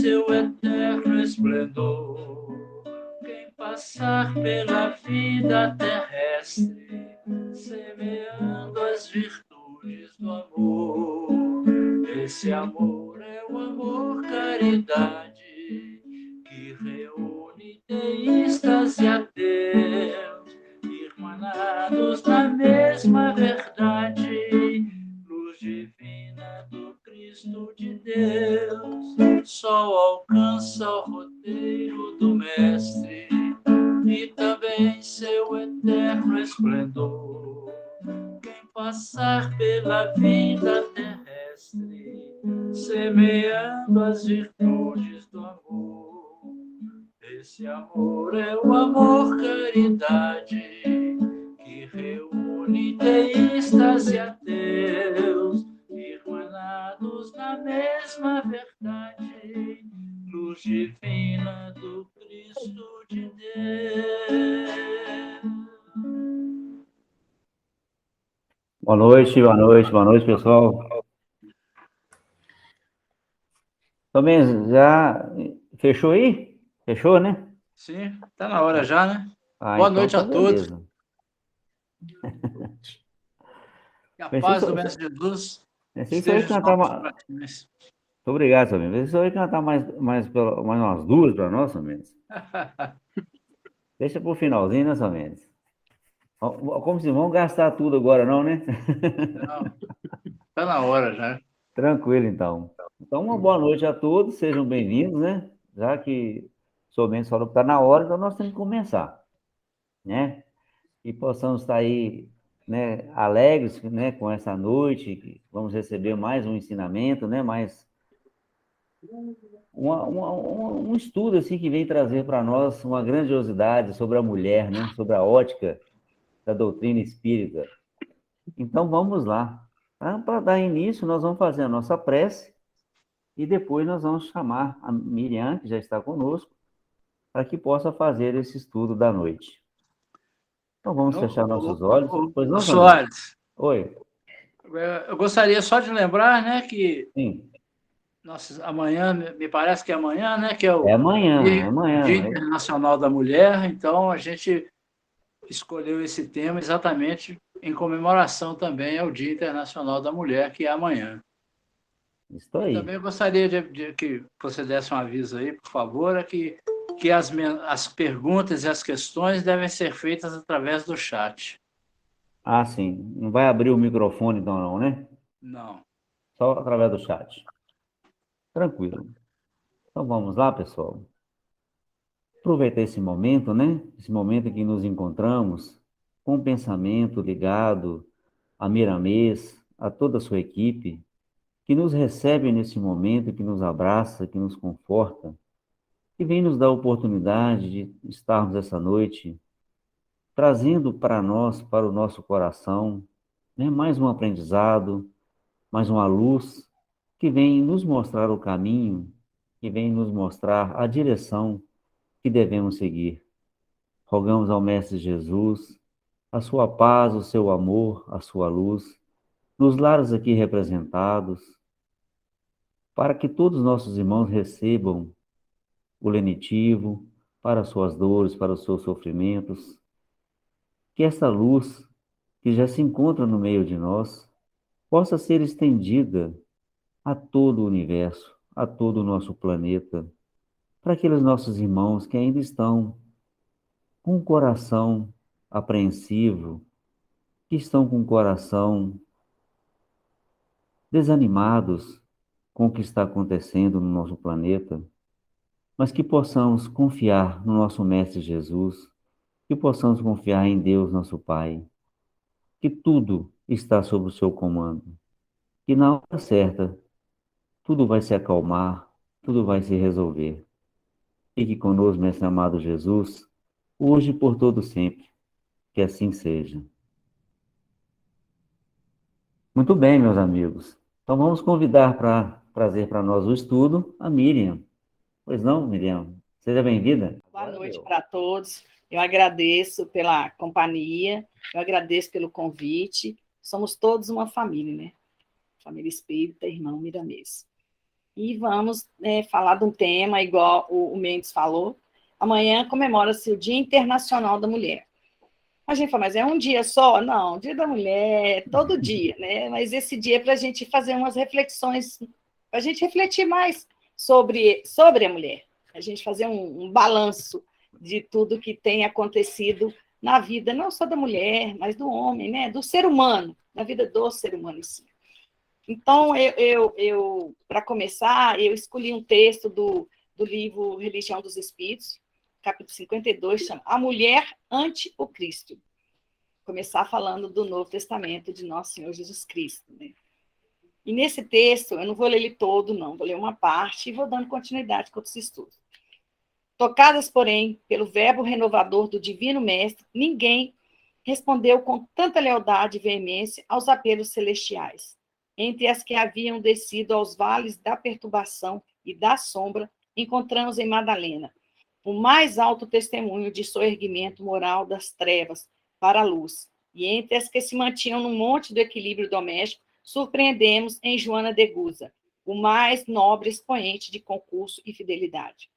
seu eterno esplendor. Quem passar pela vida terrestre, semeando as virtudes do amor. Esse amor é o amor caridade, que reúne teístas e ateus, irmanados na mesma verdade, luz divina do Cristo de Deus. Sol alcança o roteiro do Mestre e também seu eterno esplendor. Quem passar pela vida terrestre, semeando as virtudes do amor. Esse amor é o amor caridade, que reúne teístas e ateus, irmanados na mesma verdade, luz divina do Cristo de Deus. Boa noite, pessoal. Também já fechou aí? Fechou, né? Sim, tá na hora já, né? Boa Então noite tá a todos. beleza. Que a Pensei paz do só, Mestre Jesus pensei só ia esteja em cantar nossos uma... Muito corações. obrigado, Samir. Pensei só ia cantar mais umas duas para nós, Samir. Deixa pro finalzinho, né, Samir? Como se vão gastar tudo agora, não, né? Não, tá na hora já. Tranquilo, então. Então, uma boa noite a todos, sejam bem-vindos, né? Já que o senhor Mendes falou que está na hora, então nós temos que começar, né? E possamos estar aí, né, alegres, né, com essa noite, que vamos receber mais um ensinamento, né, mais um estudo assim que vem trazer para nós uma grandiosidade sobre a mulher, né, sobre a ótica da doutrina espírita. Então vamos lá. Para dar início, nós vamos fazer a nossa prece e depois nós vamos chamar a Miriam, que já está conosco, para que possa fazer esse estudo da noite. Então vamos fechar nossos olhos. Pois não, Samir? Soares, Oi. eu gostaria só de lembrar, né, que Sim. nossa, amanhã, me parece que é amanhã, né, que é É o amanhã, é Dia amanhã. Internacional da Mulher, então a gente escolheu esse tema exatamente em comemoração também ao Dia Internacional da Mulher, que é amanhã. Estou E também aí. eu gostaria de que você desse um aviso aí, por favor, que as perguntas e as questões devem ser feitas através do chat. Ah, sim. Não vai abrir o microfone, então, não, né? Não. Só através do chat. Tranquilo. Então vamos lá, pessoal. Aproveitar esse momento, né? Esse momento em que nos encontramos com o pensamento ligado a Miramês, a toda a sua equipe, que nos recebe nesse momento, que nos abraça, que nos conforta, que vem nos dar a oportunidade de estarmos essa noite trazendo para nós, para o nosso coração, né, mais um aprendizado, mais uma luz que vem nos mostrar o caminho, que vem nos mostrar a direção que devemos seguir. Rogamos ao Mestre Jesus a sua paz, o seu amor, a sua luz, nos lares aqui representados, para que todos os nossos irmãos recebam o lenitivo para as suas dores, para os seus sofrimentos, que essa luz que já se encontra no meio de nós possa ser estendida a todo o universo, a todo o nosso planeta, para aqueles nossos irmãos que ainda estão com o coração apreensivo, que estão com o coração desanimados com o que está acontecendo no nosso planeta, mas que possamos confiar no nosso Mestre Jesus, que possamos confiar em Deus, nosso Pai, que tudo está sob o seu comando, que na hora certa tudo vai se acalmar, tudo vai se resolver. Fique conosco, Mestre amado Jesus, hoje e por todo sempre. Que assim seja. Muito bem, meus amigos. Então vamos convidar para trazer para nós o estudo a Miriam. Pois não, Miriam? Seja bem-vinda. Boa noite para todos. Eu agradeço pela companhia, eu agradeço pelo convite. Somos todos uma família, né? Família espírita, irmão Miramês. e vamos falar de um tema, igual o Mendes falou. Amanhã comemora-se o Dia Internacional da Mulher. A gente fala, mas é um dia só? Não, Dia da Mulher, todo dia, né? Mas esse dia é para a gente fazer umas reflexões, para a gente refletir mais sobre a mulher, a gente fazer um balanço de tudo que tem acontecido na vida, não só da mulher, mas do homem, né? Do ser humano, na vida do ser humano em si. Então, eu para começar, eu escolhi um texto do livro Religião dos Espíritos, capítulo 52, chama A Mulher ante o Cristo. Começar falando do Novo Testamento de Nosso Senhor Jesus Cristo, né? E nesse texto, eu não vou ler ele todo, não, vou ler uma parte e vou dando continuidade com outros estudos. Tocadas, porém, pelo verbo renovador do Divino Mestre, ninguém respondeu com tanta lealdade e veemência aos apelos celestiais. Entre as que haviam descido aos vales da perturbação e da sombra, encontramos em Madalena o mais alto testemunho de soerguimento moral das trevas para a luz. E entre as que se mantinham no monte do equilíbrio doméstico, surpreendemos em Joana de Guza, o mais nobre expoente de concurso e fidelidade.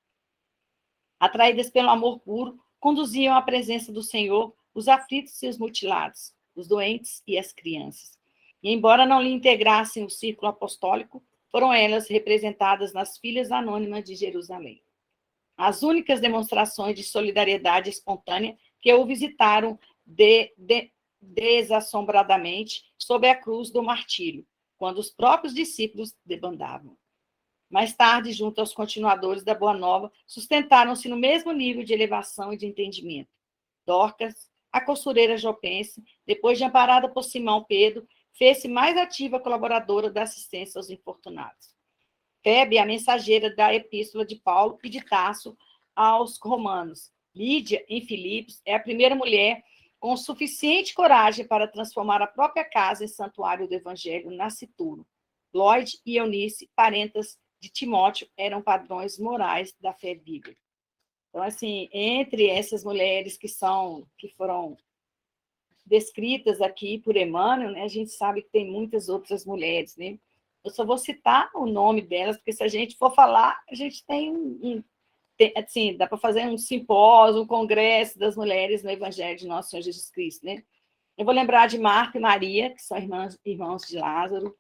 Atraídas pelo amor puro, conduziam à presença do Senhor os aflitos e os mutilados, os doentes e as crianças. E, embora não lhe integrassem o círculo apostólico, foram elas representadas nas filhas anônimas de Jerusalém. As únicas demonstrações de solidariedade espontânea que o visitaram desassombradamente sob a cruz do martírio, quando os próprios discípulos debandavam. Mais tarde, junto aos continuadores da Boa Nova, sustentaram-se no mesmo nível de elevação e de entendimento. Dorcas, a costureira jopense, depois de amparada por Simão Pedro, fez-se mais ativa colaboradora da assistência aos infortunados. Febe, a mensageira da epístola de Paulo e de Tasso aos romanos. Lídia, em Filipos, é a primeira mulher com suficiente coragem para transformar a própria casa em santuário do Evangelho nascituro. Lloyd e Eunice, parentas de Timóteo, eram padrões morais da fé bíblica. Então, assim, entre essas mulheres que foram descritas aqui por Emmanuel, né, a gente sabe que tem muitas outras mulheres, né? Eu só vou citar o nome delas, porque se a gente for falar, a gente tem assim, dá para fazer um simpósio, um congresso das mulheres no Evangelho de Nosso Senhor Jesus Cristo, né? Eu vou lembrar de Marta e Maria, que são irmãos de Lázaro,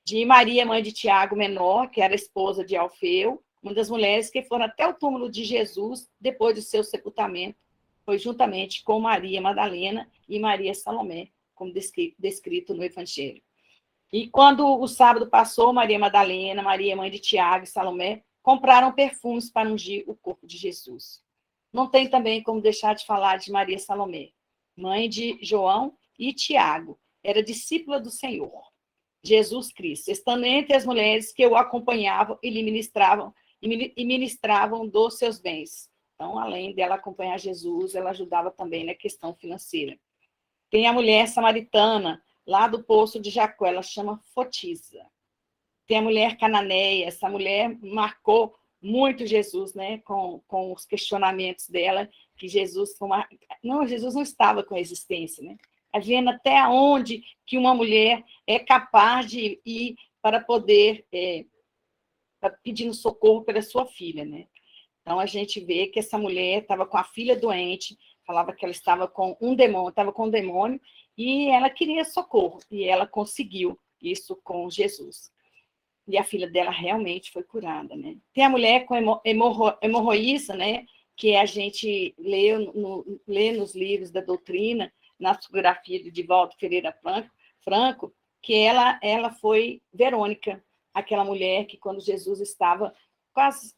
de Maria, mãe de Tiago Menor, que era esposa de Alfeu, uma das mulheres que foram até o túmulo de Jesus depois do seu sepultamento, foi juntamente com Maria Madalena e Maria Salomé, como descrito no Evangelho. E quando o sábado passou, Maria Madalena, Maria, mãe de Tiago e Salomé, compraram perfumes para ungir o corpo de Jesus. Não tem também como deixar de falar de Maria Salomé, mãe de João e Tiago, era discípula do Senhor, Jesus Cristo, estando entre as mulheres que o acompanhavam e lhe ministravam dos seus bens. Então, além dela acompanhar Jesus, ela ajudava também na questão financeira. Tem a mulher samaritana, lá do poço de Jacó, ela chama Fotisa. Tem a mulher cananeia, essa mulher marcou muito Jesus, né, com os questionamentos dela, que Jesus não estava com a existência, né? Vendo até onde que uma mulher é capaz de ir para poder pedindo socorro pela sua filha, né? Então, a gente vê que essa mulher estava com a filha doente, falava que ela estava com um demônio, e ela queria socorro, e ela conseguiu isso com Jesus. E a filha dela realmente foi curada, né? Tem a mulher com hemorroíça, né? Que a gente lê nos livros da doutrina, na psicografia de Divaldo Ferreira Franco, que ela foi Verônica, aquela mulher que quando Jesus estava quase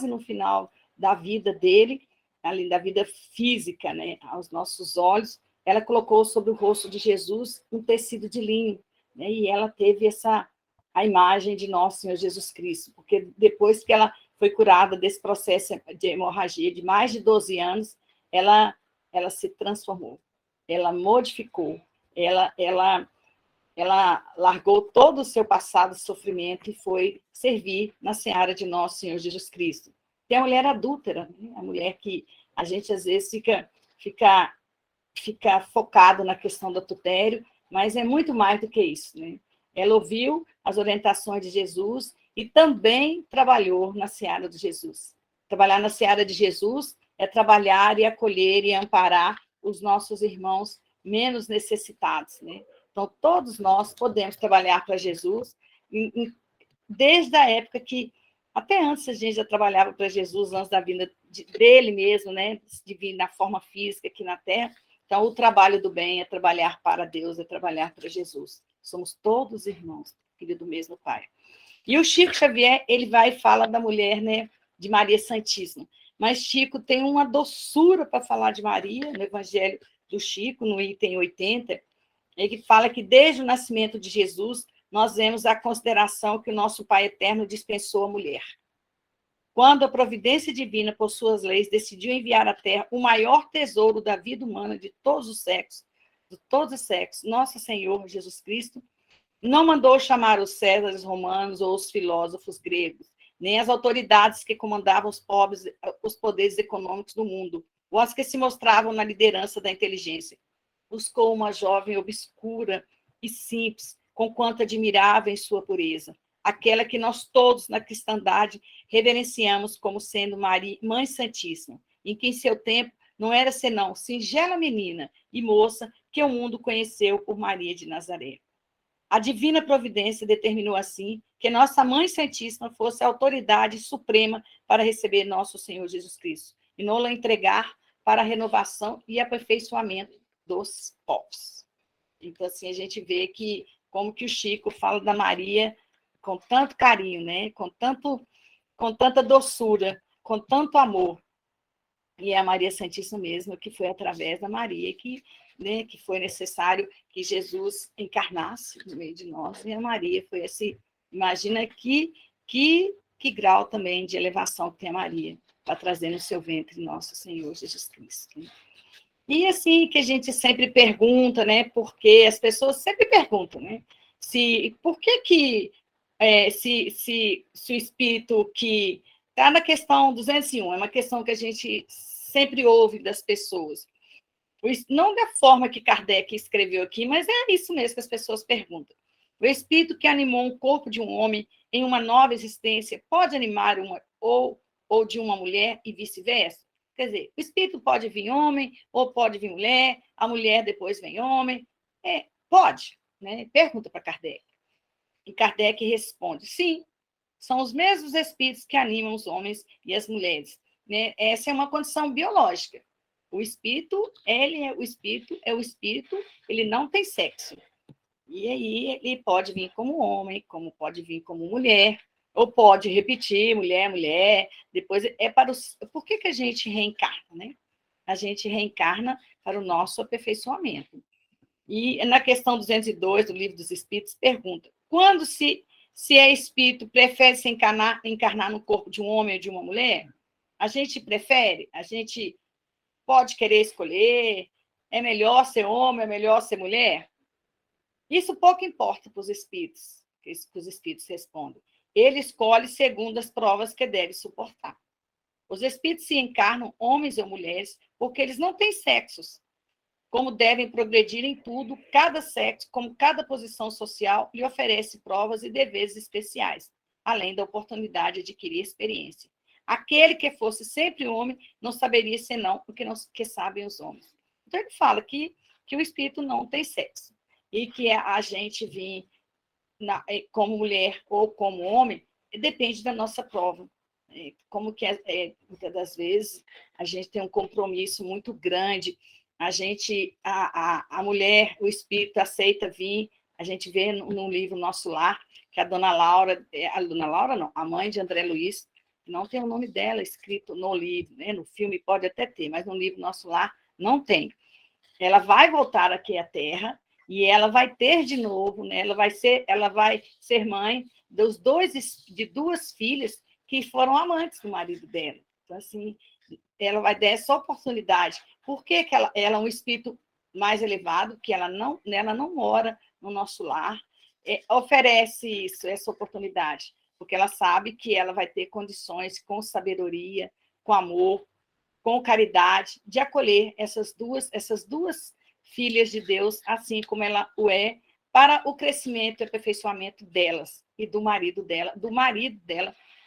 no final da vida dele, além da vida física, né, aos nossos olhos, ela colocou sobre o rosto de Jesus um tecido de linho, né, e ela teve a imagem de Nosso Senhor Jesus Cristo, porque depois que ela foi curada desse processo de hemorragia de mais de 12 anos, ela se transformou, ela modificou, ela largou todo o seu passado de sofrimento e foi servir na seara de Nosso Senhor Jesus Cristo. Tem a mulher adúltera, né? A mulher que a gente às vezes fica focado na questão do adultério, mas é muito mais do que isso, né? Ela ouviu as orientações de Jesus e também trabalhou na seara de Jesus. Trabalhar na seara de Jesus é trabalhar e acolher e amparar os nossos irmãos menos necessitados, né? Então, todos nós podemos trabalhar para Jesus, desde a época que, até antes a gente já trabalhava para Jesus, antes da vinda dele mesmo, né? De vir na forma física aqui na Terra. Então, o trabalho do bem é trabalhar para Deus, é trabalhar para Jesus. Somos todos irmãos, filhos do mesmo Pai. E o Chico Xavier, ele vai e fala da mulher, né, de Maria Santíssima. Mas Chico tem uma doçura para falar de Maria, no Evangelho do Chico, no item 80, ele fala que desde o nascimento de Jesus, nós vemos a consideração que o nosso Pai Eterno dispensou à mulher. Quando a providência divina, por suas leis, decidiu enviar à Terra o maior tesouro da vida humana de todos os sexos, nosso Senhor Jesus Cristo, não mandou chamar os Césares romanos ou os filósofos gregos, nem as autoridades que comandavam os poderes econômicos do mundo, ou as que se mostravam na liderança da inteligência. Buscou uma jovem obscura e simples, conquanto admirável em sua pureza, aquela que nós todos na cristandade reverenciamos como sendo Maria, Mãe Santíssima, em que em seu tempo não era senão singela menina e moça que o mundo conheceu por Maria de Nazaré. A divina providência determinou assim que nossa Mãe Santíssima fosse a autoridade suprema para receber nosso Senhor Jesus Cristo e nos entregar para a renovação e aperfeiçoamento dos povos. Então, assim, a gente vê que como que o Chico fala da Maria com tanto carinho, né? Com tanta doçura, com tanto amor. E é a Maria Santíssima mesmo, que foi através da Maria que, né, que foi necessário que Jesus encarnasse no meio de nós. E a Maria foi esse... Imagina que grau também de elevação que tem a Maria para trazer no seu ventre nosso Senhor Jesus Cristo. Né? E assim que a gente sempre pergunta, né? Porque as pessoas sempre perguntam, né? Por que se o espírito que está na questão 201, é uma questão que a gente sempre ouve das pessoas. Não da forma que Kardec escreveu aqui, mas é isso mesmo que as pessoas perguntam. O espírito que animou um corpo de um homem em uma nova existência pode animar ou de uma mulher e vice-versa? Quer dizer, o espírito pode vir homem ou pode vir mulher, a mulher depois vem homem. Pode, né? Pergunta para Kardec. E Kardec responde, sim, são os mesmos espíritos que animam os homens e as mulheres. Né? Essa é uma condição biológica. O espírito, o espírito, ele não tem sexo. E aí ele pode vir como homem, como pode vir como mulher, ou pode repetir, mulher, depois Por que a gente reencarna, né? A gente reencarna para o nosso aperfeiçoamento. E na questão 202 do Livro dos Espíritos, pergunta, quando se é espírito, prefere se encarnar no corpo de um homem ou de uma mulher? A gente prefere? A gente pode querer escolher? É melhor ser homem, é melhor ser mulher? Isso pouco importa para os espíritos, que os espíritos respondem. Ele escolhe segundo as provas que deve suportar. Os espíritos se encarnam, homens ou mulheres, porque eles não têm sexos. Como devem progredir em tudo, cada sexo, como cada posição social, lhe oferece provas e deveres especiais, além da oportunidade de adquirir experiência. Aquele que fosse sempre homem não saberia senão o que sabem os homens. Então, ele fala que o espírito não tem sexo. E que a gente vir como mulher ou como homem depende da nossa prova. Como que muitas das vezes a gente tem um compromisso muito grande, a mulher, o espírito aceita vir, a gente vê no livro Nosso Lar, que a dona Laura não, a mãe de André Luiz, não tem o nome dela escrito no livro, né? No filme pode até ter, mas no livro Nosso Lar não tem. Ela vai voltar aqui à Terra, e ela vai ter de novo, né? Ela vai ser mãe de duas filhas que foram amantes do marido dela. Então, assim, ela vai dar essa oportunidade. Por que ela é um espírito mais elevado, que ela não mora no nosso lar, oferece essa oportunidade, porque ela sabe que ela vai ter condições, com sabedoria, com amor, com caridade, de acolher essas duas filhas de Deus, assim como ela o é para o crescimento e aperfeiçoamento delas e do marido dela,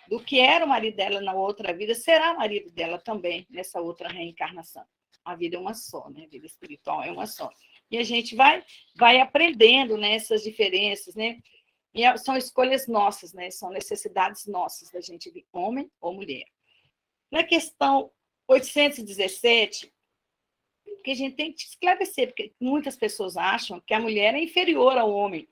do que era o marido dela na outra vida, será o marido dela também nessa outra reencarnação. A vida é uma só, né? A vida espiritual é uma só. E a gente vai aprendendo nessas diferenças, né? E são escolhas nossas, né? São necessidades nossas da gente de homem ou mulher. Na questão 817, que a gente tem que esclarecer, porque muitas pessoas acham que a mulher é inferior ao homem.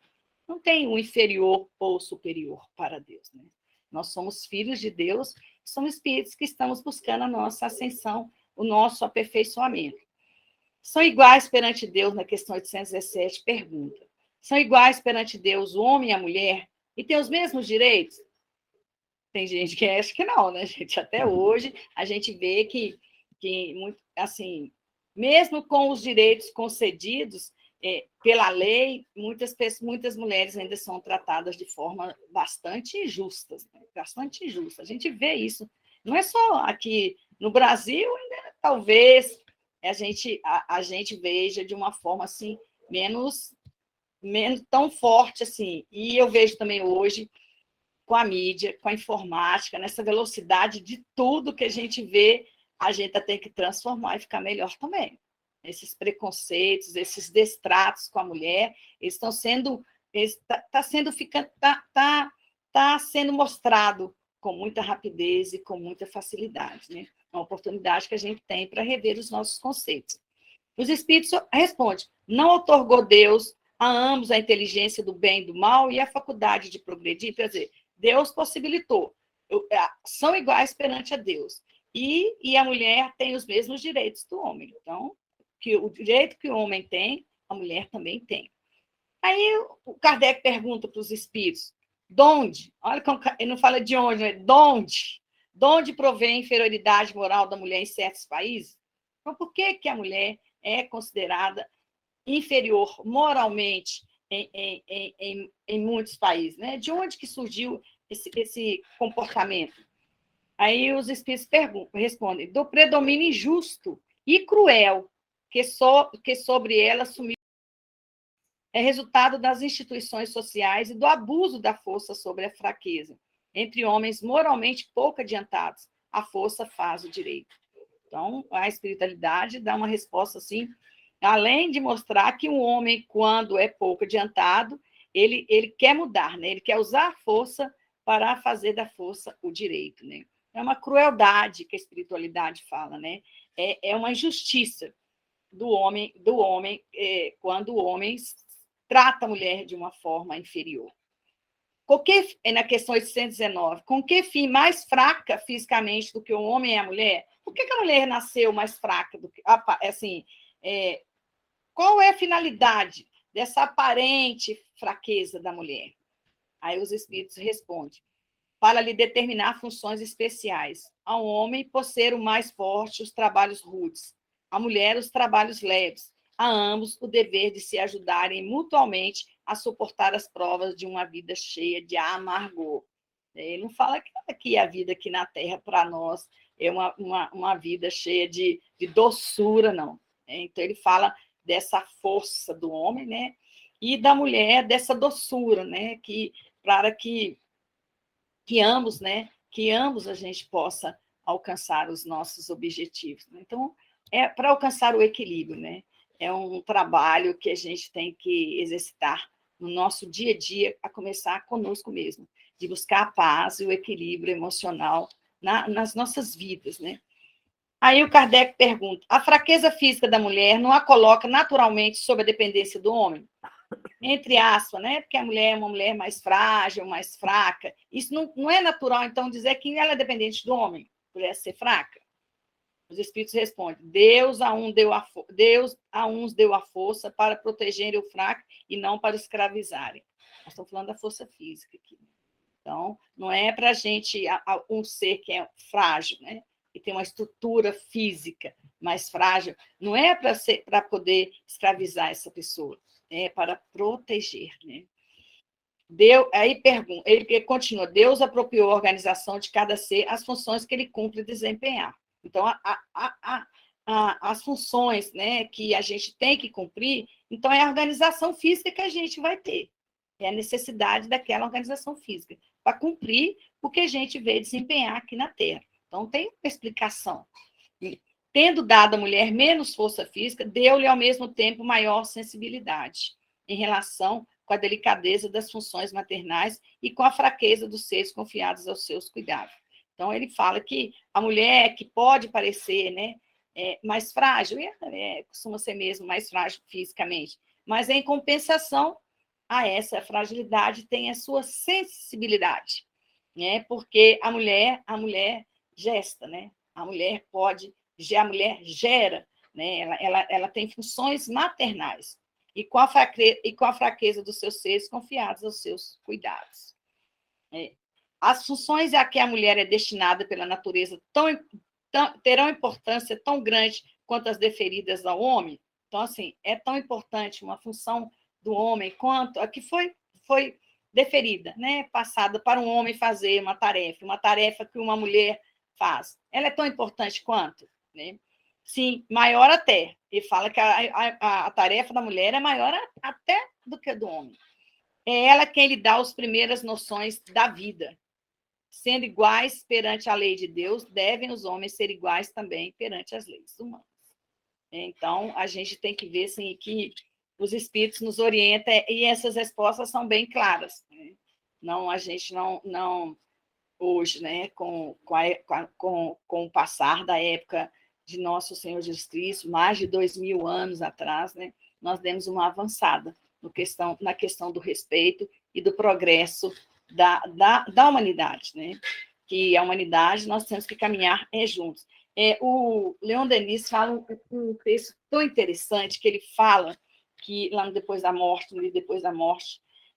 Não tem um inferior ou superior para Deus, né? Nós somos filhos de Deus, somos espíritos que estamos buscando a nossa ascensão, o nosso aperfeiçoamento. São iguais perante Deus, na questão 817, pergunta. São iguais perante Deus o homem e a mulher e têm os mesmos direitos? Tem gente que acha que não, né, gente? Até hoje, a gente vê que muito, assim, mesmo com os direitos concedidos pela lei, muitas mulheres ainda são tratadas de forma bastante injusta, né? Bastante injusta. A gente vê isso. Não é só aqui no Brasil, ainda, talvez a gente veja de uma forma assim menos tão forte assim. E eu vejo também hoje com a mídia, com a informática, nessa velocidade de tudo que a gente vê, a gente tem que transformar e ficar melhor também. Esses preconceitos, esses destratos com a mulher, eles estão sendo, tá sendo mostrado com muita rapidez e com muita facilidade, né? É uma oportunidade que a gente tem para rever os nossos conceitos. Os espíritos respondem: não outorgou Deus a ambos a inteligência do bem e do mal e a faculdade de progredir? Quer dizer, Deus possibilitou. São iguais perante a Deus. E a mulher tem os mesmos direitos do homem. Então, que o direito que o homem tem, a mulher também tem. Aí o Kardec pergunta para os espíritos: de onde? Olha, ele não fala de onde, né? De onde? De onde provém a inferioridade moral da mulher em certos países? Então, por que a mulher é considerada inferior moralmente em muitos países, né? De onde que surgiu esse comportamento? Aí os espíritos respondem: do predomínio injusto e cruel que sobre ela assumiu, é resultado das instituições sociais e do abuso da força sobre a fraqueza. Entre homens moralmente pouco adiantados, a força faz o direito. Então, a espiritualidade dá uma resposta assim, além de mostrar que um homem, quando é pouco adiantado, ele quer mudar, né? Ele quer usar a força para fazer da força o direito, né? É uma crueldade que a espiritualidade fala, né? É uma injustiça do homem quando o homem trata a mulher de uma forma inferior. Na questão 819, com que fim mais fraca fisicamente do que o homem e a mulher? Por que a mulher nasceu mais fraca do que... Assim, qual é a finalidade dessa aparente fraqueza da mulher? Aí os espíritos respondem: para lhe determinar funções especiais. Ao homem, por ser o mais forte, os trabalhos rudes. À mulher, os trabalhos leves. A ambos, o dever de se ajudarem mutuamente a suportar as provas de uma vida cheia de amargor. Ele não fala que a vida aqui na Terra, para nós, é uma vida cheia de doçura, não. Então, ele fala dessa força do homem, né? E da mulher, dessa doçura, né? Para que ambos, né? Que ambos a gente possa alcançar os nossos objetivos. Então, é para alcançar o equilíbrio, né? É um trabalho que a gente tem que exercitar no nosso dia a dia, a começar conosco mesmo, de buscar a paz e o equilíbrio emocional nas nossas vidas, né? Aí o Kardec pergunta: a fraqueza física da mulher não a coloca naturalmente sob a dependência do homem? Entre aspas, né? Porque a mulher é uma mulher mais frágil, mais fraca. Isso não é natural, então, dizer que ela é dependente do homem, por ela ser fraca? Os espíritos respondem: Deus a uns deu a força para protegerem o fraco e não para escravizarem. Nós estamos falando da força física aqui. Então, não é para a gente, um ser que é frágil, né? E tem uma estrutura física mais frágil, não é para poder escravizar essa pessoa, é para proteger, né? Aí pergunta, ele continua: Deus apropriou a organização de cada ser as funções que ele cumpre desempenhar. Então, as funções, né, que a gente tem que cumprir, então é a organização física que a gente vai ter. É a necessidade daquela organização física para cumprir o que a gente veio desempenhar aqui na Terra. Então, tem uma explicação. E, tendo dado à mulher menos força física, deu-lhe, ao mesmo tempo, maior sensibilidade em relação com a delicadeza das funções maternais e com a fraqueza dos seres confiados aos seus cuidados. Então, ele fala que a mulher, que pode parecer, né, mais frágil, costuma ser mesmo mais frágil fisicamente, mas, em compensação a essa fragilidade, tem a sua sensibilidade, né? Porque a mulher gesta, né? A mulher gera, né? Ela tem funções maternais e com a fraqueza dos seus seres confiados aos seus cuidados. As funções a que a mulher é destinada pela natureza terão importância tão grande quanto as deferidas ao homem. Então, assim, é tão importante uma função do homem quanto a que foi deferida, né? Passada para um homem fazer uma tarefa que uma mulher faz. Ela é tão importante quanto, né? Sim, maior até. Ele fala que a tarefa da mulher é maior até do que a do homem. É ela quem lhe dá as primeiras noções da vida. Sendo iguais perante a lei de Deus, devem os homens ser iguais também perante as leis humanas. Então, a gente tem que ver assim, que os espíritos nos orientam e essas respostas são bem claras. Né? Não, a gente não hoje, né, com o passar da época de nosso Senhor Jesus Cristo, mais de 2000 anos atrás, né, nós demos uma avançada na questão do respeito e do progresso da humanidade, né? Que a humanidade nós temos que caminhar juntos. O Leon Denis fala um texto tão interessante que ele fala que lá no Depois da Morte,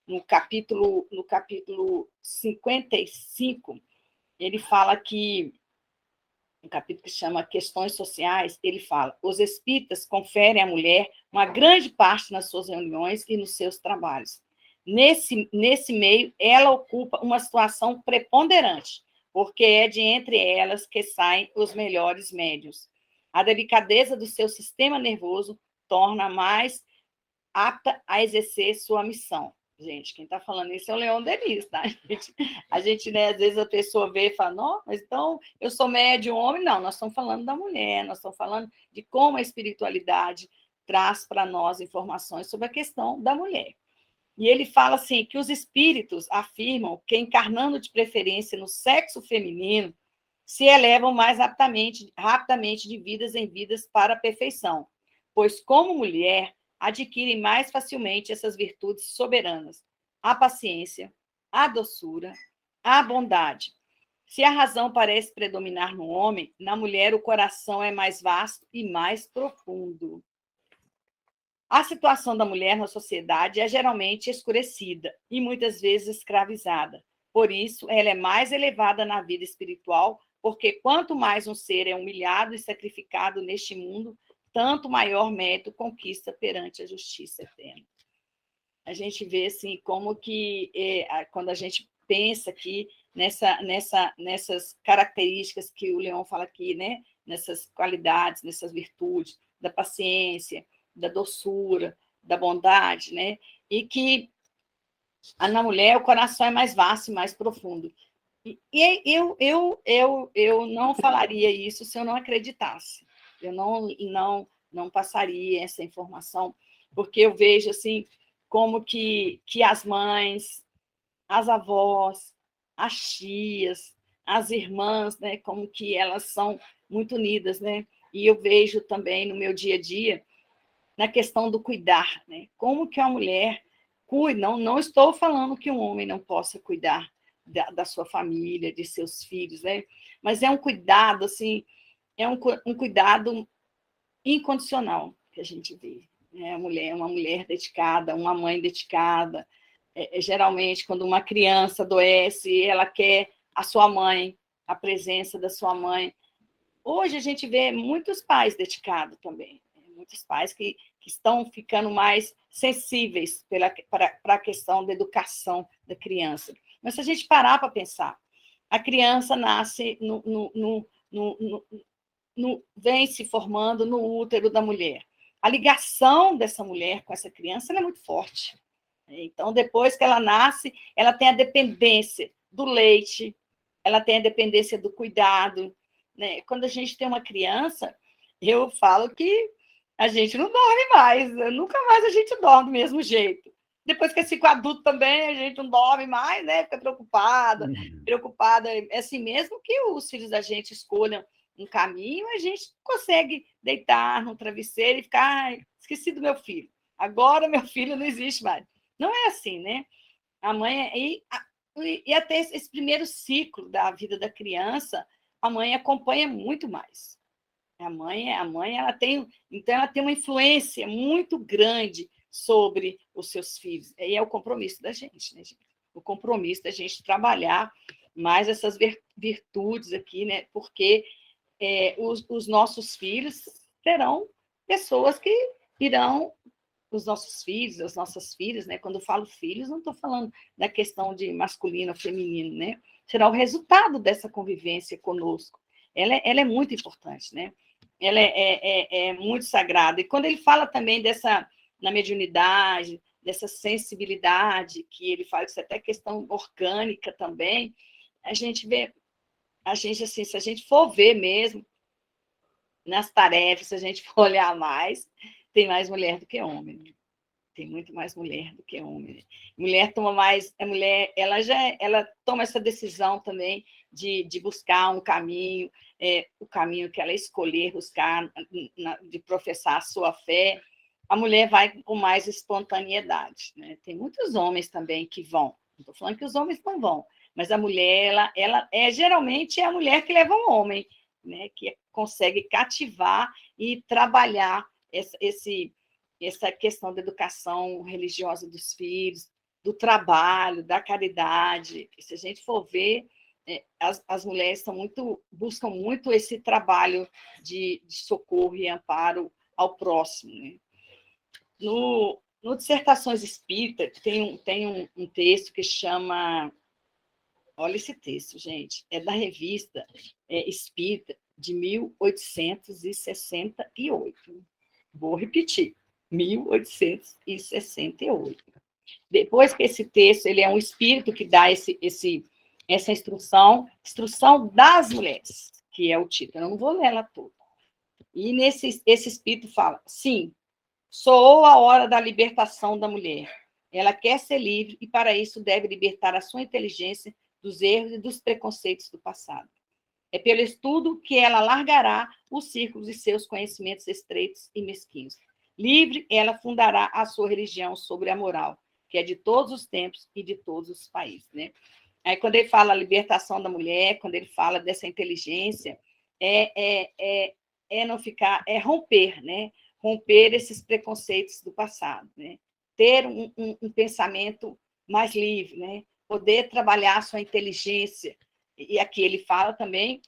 no capítulo 55, ele fala que, um capítulo que chama Questões Sociais, ele fala: os espíritas conferem à mulher uma grande parte nas suas reuniões e nos seus trabalhos. Nesse meio, ela ocupa uma situação preponderante, porque é de entre elas que saem os melhores médiuns. A delicadeza do seu sistema nervoso torna mais apta a exercer sua missão. Gente, quem está falando isso é o Leon Denis, tá? A gente, né, às vezes a pessoa vê e fala, não, mas então eu sou médium homem. Não, nós estamos falando da mulher, nós estamos falando de como a espiritualidade traz para nós informações sobre a questão da mulher. E ele fala assim, que os espíritos afirmam que, encarnando de preferência no sexo feminino, se elevam mais rapidamente de vidas em vidas para a perfeição, pois, como mulher, adquirem mais facilmente essas virtudes soberanas, a paciência, a doçura, a bondade. Se a razão parece predominar no homem, na mulher o coração é mais vasto e mais profundo. A situação da mulher na sociedade é geralmente escurecida e muitas vezes escravizada. Por isso, ela é mais elevada na vida espiritual, porque quanto mais um ser é humilhado e sacrificado neste mundo, tanto maior mérito conquista perante a justiça eterna. A gente vê assim como que quando a gente pensa aqui nessas características que o Leon fala aqui, né? Nessas qualidades, nessas virtudes da paciência, da doçura, da bondade, né? E que na mulher o coração é mais vasto e mais profundo. E eu não falaria isso se eu não acreditasse. Eu não passaria essa informação, porque eu vejo assim como que as mães, as avós, as tias, as irmãs, né, como que elas são muito unidas, né? E eu vejo também no meu dia a dia na questão do cuidar, né? Como que a mulher cuida, não estou falando que um homem não possa cuidar da sua família, de seus filhos, né? Mas é um cuidado, assim, é um cuidado incondicional que a gente vê. Né? Uma mulher dedicada, uma mãe dedicada. Geralmente, quando uma criança adoece, ela quer a sua mãe, a presença da sua mãe. Hoje a gente vê muitos pais dedicados também, muitos pais que estão ficando mais sensíveis para a questão da educação da criança. Mas se a gente parar para pensar, a criança nasce vem se formando no útero da mulher. A ligação dessa mulher com essa criança é muito forte. Então, depois que ela nasce, ela tem a dependência do leite, ela tem a dependência do cuidado. Né? Quando a gente tem uma criança, eu falo que a gente não dorme mais, nunca mais a gente dorme do mesmo jeito. Depois que fica adulto também, a gente não dorme mais, né? Fica preocupada, assim, mesmo que os filhos da gente escolham um caminho, a gente consegue deitar no travesseiro e ficar, esqueci do meu filho. Agora meu filho não existe mais. Não é assim, né? A mãe e até esse primeiro ciclo da vida da criança, a mãe acompanha muito mais. A mãe, ela tem uma influência muito grande sobre os seus filhos. E é o compromisso da gente, né, gente? O compromisso da gente trabalhar mais essas virtudes aqui, né? Porque os nossos filhos serão pessoas que irão, os nossos filhos, as nossas filhas, né? Quando eu falo filhos, não estou falando da questão de masculino ou feminino, né? Será o resultado dessa convivência conosco. Ela é muito importante, né? Ela é muito sagrada. E quando ele fala também na mediunidade, dessa sensibilidade, que ele fala, isso é até questão orgânica também, a gente vê, assim, se a gente for ver mesmo, nas tarefas, se a gente for olhar mais, tem mais mulher do que homem. Né? Tem muito mais mulher do que homem. Mulher toma mais, ela toma essa decisão também de buscar um caminho, o caminho que ela escolher, buscar, de professar a sua fé. A mulher vai com mais espontaneidade. Né? Tem muitos homens também que vão. Não estou falando que os homens não vão, mas a mulher, ela geralmente é a mulher que leva um homem, né? Que consegue cativar e trabalhar essa questão da educação religiosa dos filhos, do trabalho, da caridade. Se a gente for ver, as mulheres buscam muito esse trabalho de socorro e amparo ao próximo. Né? No Dissertações Espírita, tem um texto que chama... Olha esse texto, gente. É da revista Espírita, de 1868. Vou repetir. 1868. Depois que esse texto, ele é um espírito que dá essa instrução das mulheres, que é o título. Eu não vou ler ela toda. E esse espírito fala, sim, soou a hora da libertação da mulher. Ela quer ser livre e, para isso, deve libertar a sua inteligência dos erros e dos preconceitos do passado. É pelo estudo que ela largará os círculos de seus conhecimentos estreitos e mesquinhos. Livre, ela fundará a sua religião sobre a moral, que é de todos os tempos e de todos os países. Né? Aí, quando ele fala a libertação da mulher, quando ele fala dessa inteligência, não ficar, romper, né? Romper esses preconceitos do passado, né? Ter um pensamento mais livre, né? Poder trabalhar a sua inteligência. E aqui ele fala também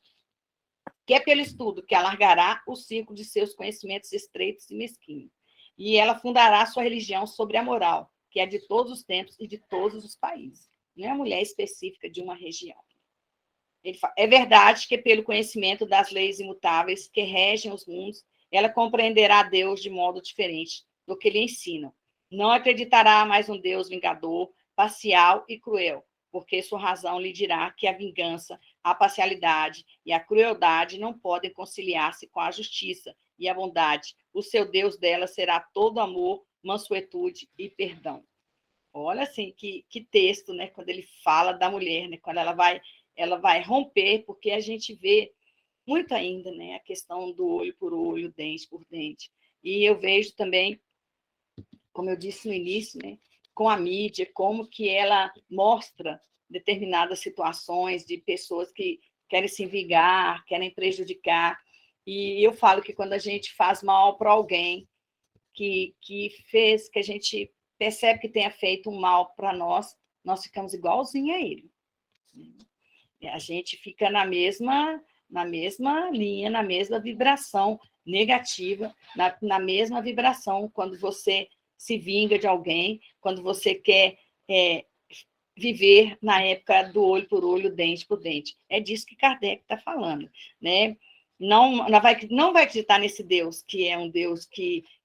que é pelo estudo que alargará o círculo de seus conhecimentos estreitos e mesquinhos. E ela fundará sua religião sobre a moral, que é de todos os tempos e de todos os países. Não é a mulher específica de uma região. Ele fala, é verdade que pelo conhecimento das leis imutáveis que regem os mundos, ela compreenderá Deus de modo diferente do que lhe ensinam. Não acreditará mais um Deus vingador, parcial e cruel, porque sua razão lhe dirá que a vingança, a parcialidade e a crueldade não podem conciliar-se com a justiça e a bondade. O seu Deus dela será todo amor, mansuetude e perdão. Olha, assim, que texto, né? Quando ele fala da mulher, né? Quando ela vai romper, porque a gente vê muito ainda, né? A questão do olho por olho, dente por dente. E eu vejo também, como eu disse no início, né? Com a mídia, como que ela mostra determinadas situações de pessoas que querem se vingar, querem prejudicar. E eu falo que quando a gente faz mal para alguém que a gente percebe que tenha feito um mal para nós ficamos igualzinho a ele. A gente fica na mesma linha, na mesma vibração negativa, na mesma vibração quando você se vinga de alguém, quando você quer viver na época do olho por olho, dente por dente. É disso que Kardec está falando. Né? não vai acreditar nesse Deus, que é um Deus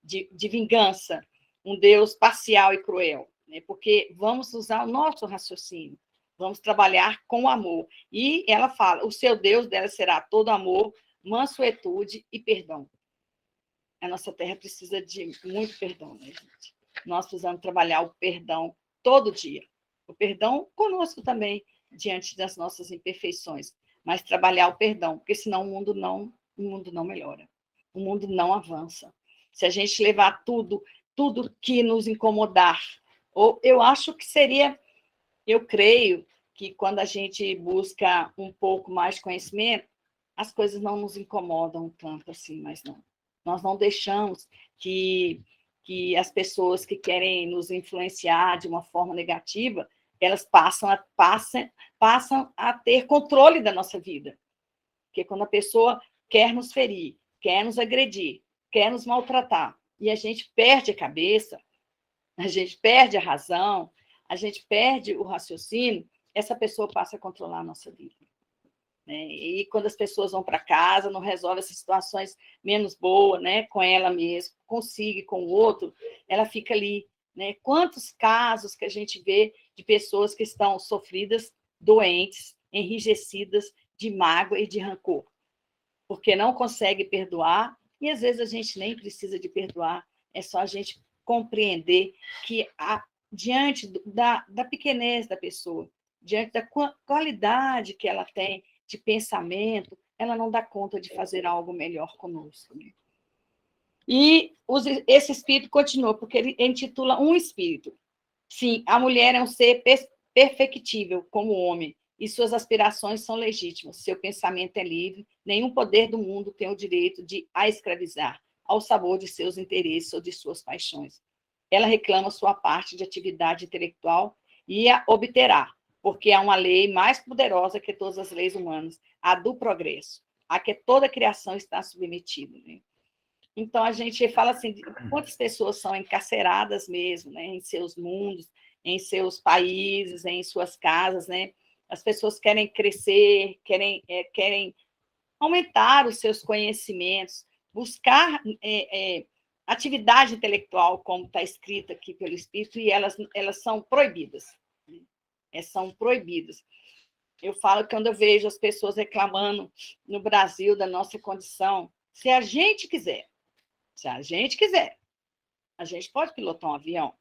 de vingança, um Deus parcial e cruel, né? Porque vamos usar o nosso raciocínio, vamos trabalhar com o amor. E ela fala, o seu Deus dela será todo amor, mansuetude e perdão. A nossa terra precisa de muito perdão, né, gente? Nós precisamos trabalhar o perdão todo dia. O perdão conosco também, diante das nossas imperfeições, mas trabalhar o perdão, porque senão o mundo não melhora, o mundo não avança. Se a gente levar tudo que nos incomodar, ou eu acho que seria, eu creio que quando a gente busca um pouco mais de conhecimento, as coisas não nos incomodam tanto assim, mas não. Nós não deixamos que as pessoas que querem nos influenciar de uma forma negativa, elas passam a ter controle da nossa vida. Porque quando a pessoa quer nos ferir, quer nos agredir, quer nos maltratar, e a gente perde a cabeça, a gente perde a razão, a gente perde o raciocínio, essa pessoa passa a controlar a nossa vida. E quando as pessoas vão para casa, não resolve essas situações menos boas, né, com ela mesma, consigo com o outro, ela fica ali. Né? Quantos casos que a gente vê de pessoas que estão sofridas, doentes, enrijecidas de mágoa e de rancor, porque não consegue perdoar, e às vezes a gente nem precisa de perdoar, é só a gente compreender que, diante da pequenez da pessoa, diante da qualidade que ela tem de pensamento, ela não dá conta de fazer algo melhor conosco. Né? E esse espírito continua, porque ele intitula um espírito. Sim, a mulher é um ser perfectível como o homem, e suas aspirações são legítimas, seu pensamento é livre, nenhum poder do mundo tem o direito de a escravizar ao sabor de seus interesses ou de suas paixões. Ela reclama sua parte de atividade intelectual e a obterá, porque há uma lei mais poderosa que todas as leis humanas, a do progresso, a que toda a criação está submetida. Né? Então, a gente fala assim, quantas pessoas são encarceradas mesmo, né, em seus mundos, em seus países, em suas casas, né? As pessoas querem crescer, querem aumentar os seus conhecimentos, buscar atividade intelectual, como está escrito aqui pelo Espírito, e elas são proibidas. São proibidas. Eu falo que quando eu vejo as pessoas reclamando no Brasil da nossa condição, se a gente quiser, a gente pode pilotar um avião.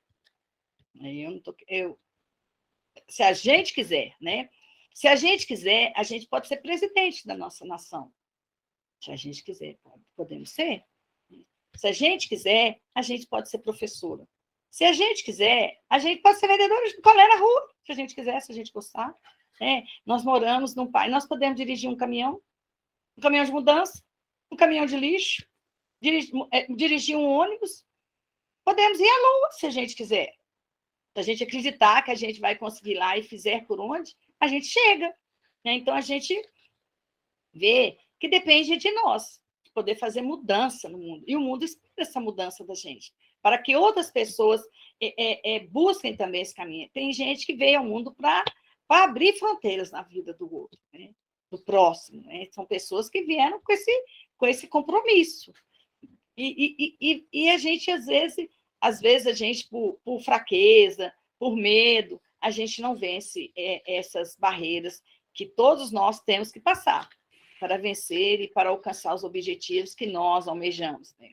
Se a gente quiser, né? Se a gente quiser, a gente pode ser presidente da nossa nação. Se a gente quiser, podemos ser. Se a gente quiser, a gente pode ser professora. Se a gente quiser, a gente pode ser vendedora de colher na rua. Se a gente quiser, se a gente gostar. Nós moramos num país, nós podemos dirigir um caminhão de mudança, um caminhão de lixo, dirigir um ônibus. Podemos ir à lua, se a gente quiser. Se a gente acreditar que a gente vai conseguir lá e fizer por onde, a gente chega. Né? Então, a gente vê que depende de nós, de poder fazer mudança no mundo. E o mundo espera essa mudança da gente, para que outras pessoas busquem também esse caminho. Tem gente que veio ao mundo para abrir fronteiras na vida do outro, né? Do próximo. Né? São pessoas que vieram com esse compromisso. E a gente, às vezes a gente, por fraqueza, por medo, a gente não vence essas barreiras que todos nós temos que passar para vencer e para alcançar os objetivos que nós almejamos. Né?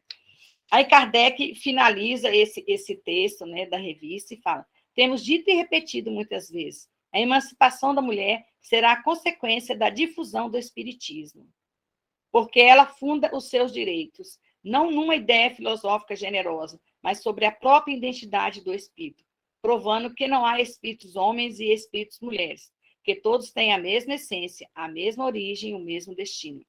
Aí Kardec finaliza esse texto, né, da revista e fala: temos dito e repetido muitas vezes, a emancipação da mulher será a consequência da difusão do espiritismo, porque ela funda os seus direitos, não numa ideia filosófica generosa, mas sobre a própria identidade do espírito, provando que não há espíritos homens e espíritos mulheres, que todos têm a mesma essência, a mesma origem e o mesmo destino.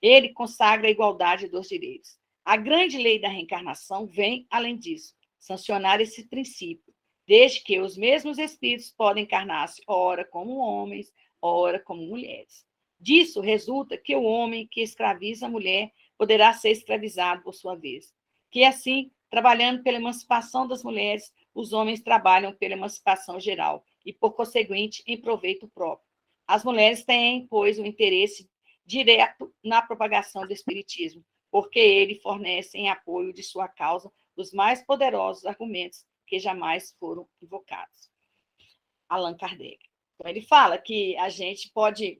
Ele consagra a igualdade dos direitos. A grande lei da reencarnação vem, além disso, sancionar esse princípio, desde que os mesmos espíritos podem encarnar-se ora como homens, ora como mulheres. Disso resulta que o homem que escraviza a mulher poderá ser escravizado por sua vez. Que assim, trabalhando pela emancipação das mulheres, os homens trabalham pela emancipação geral e, por conseguinte, em proveito próprio. As mulheres têm, pois, o interesse direto na propagação do espiritismo, porque ele fornece em apoio de sua causa os mais poderosos argumentos que jamais foram invocados. Allan Kardec. Então, ele fala que a gente pode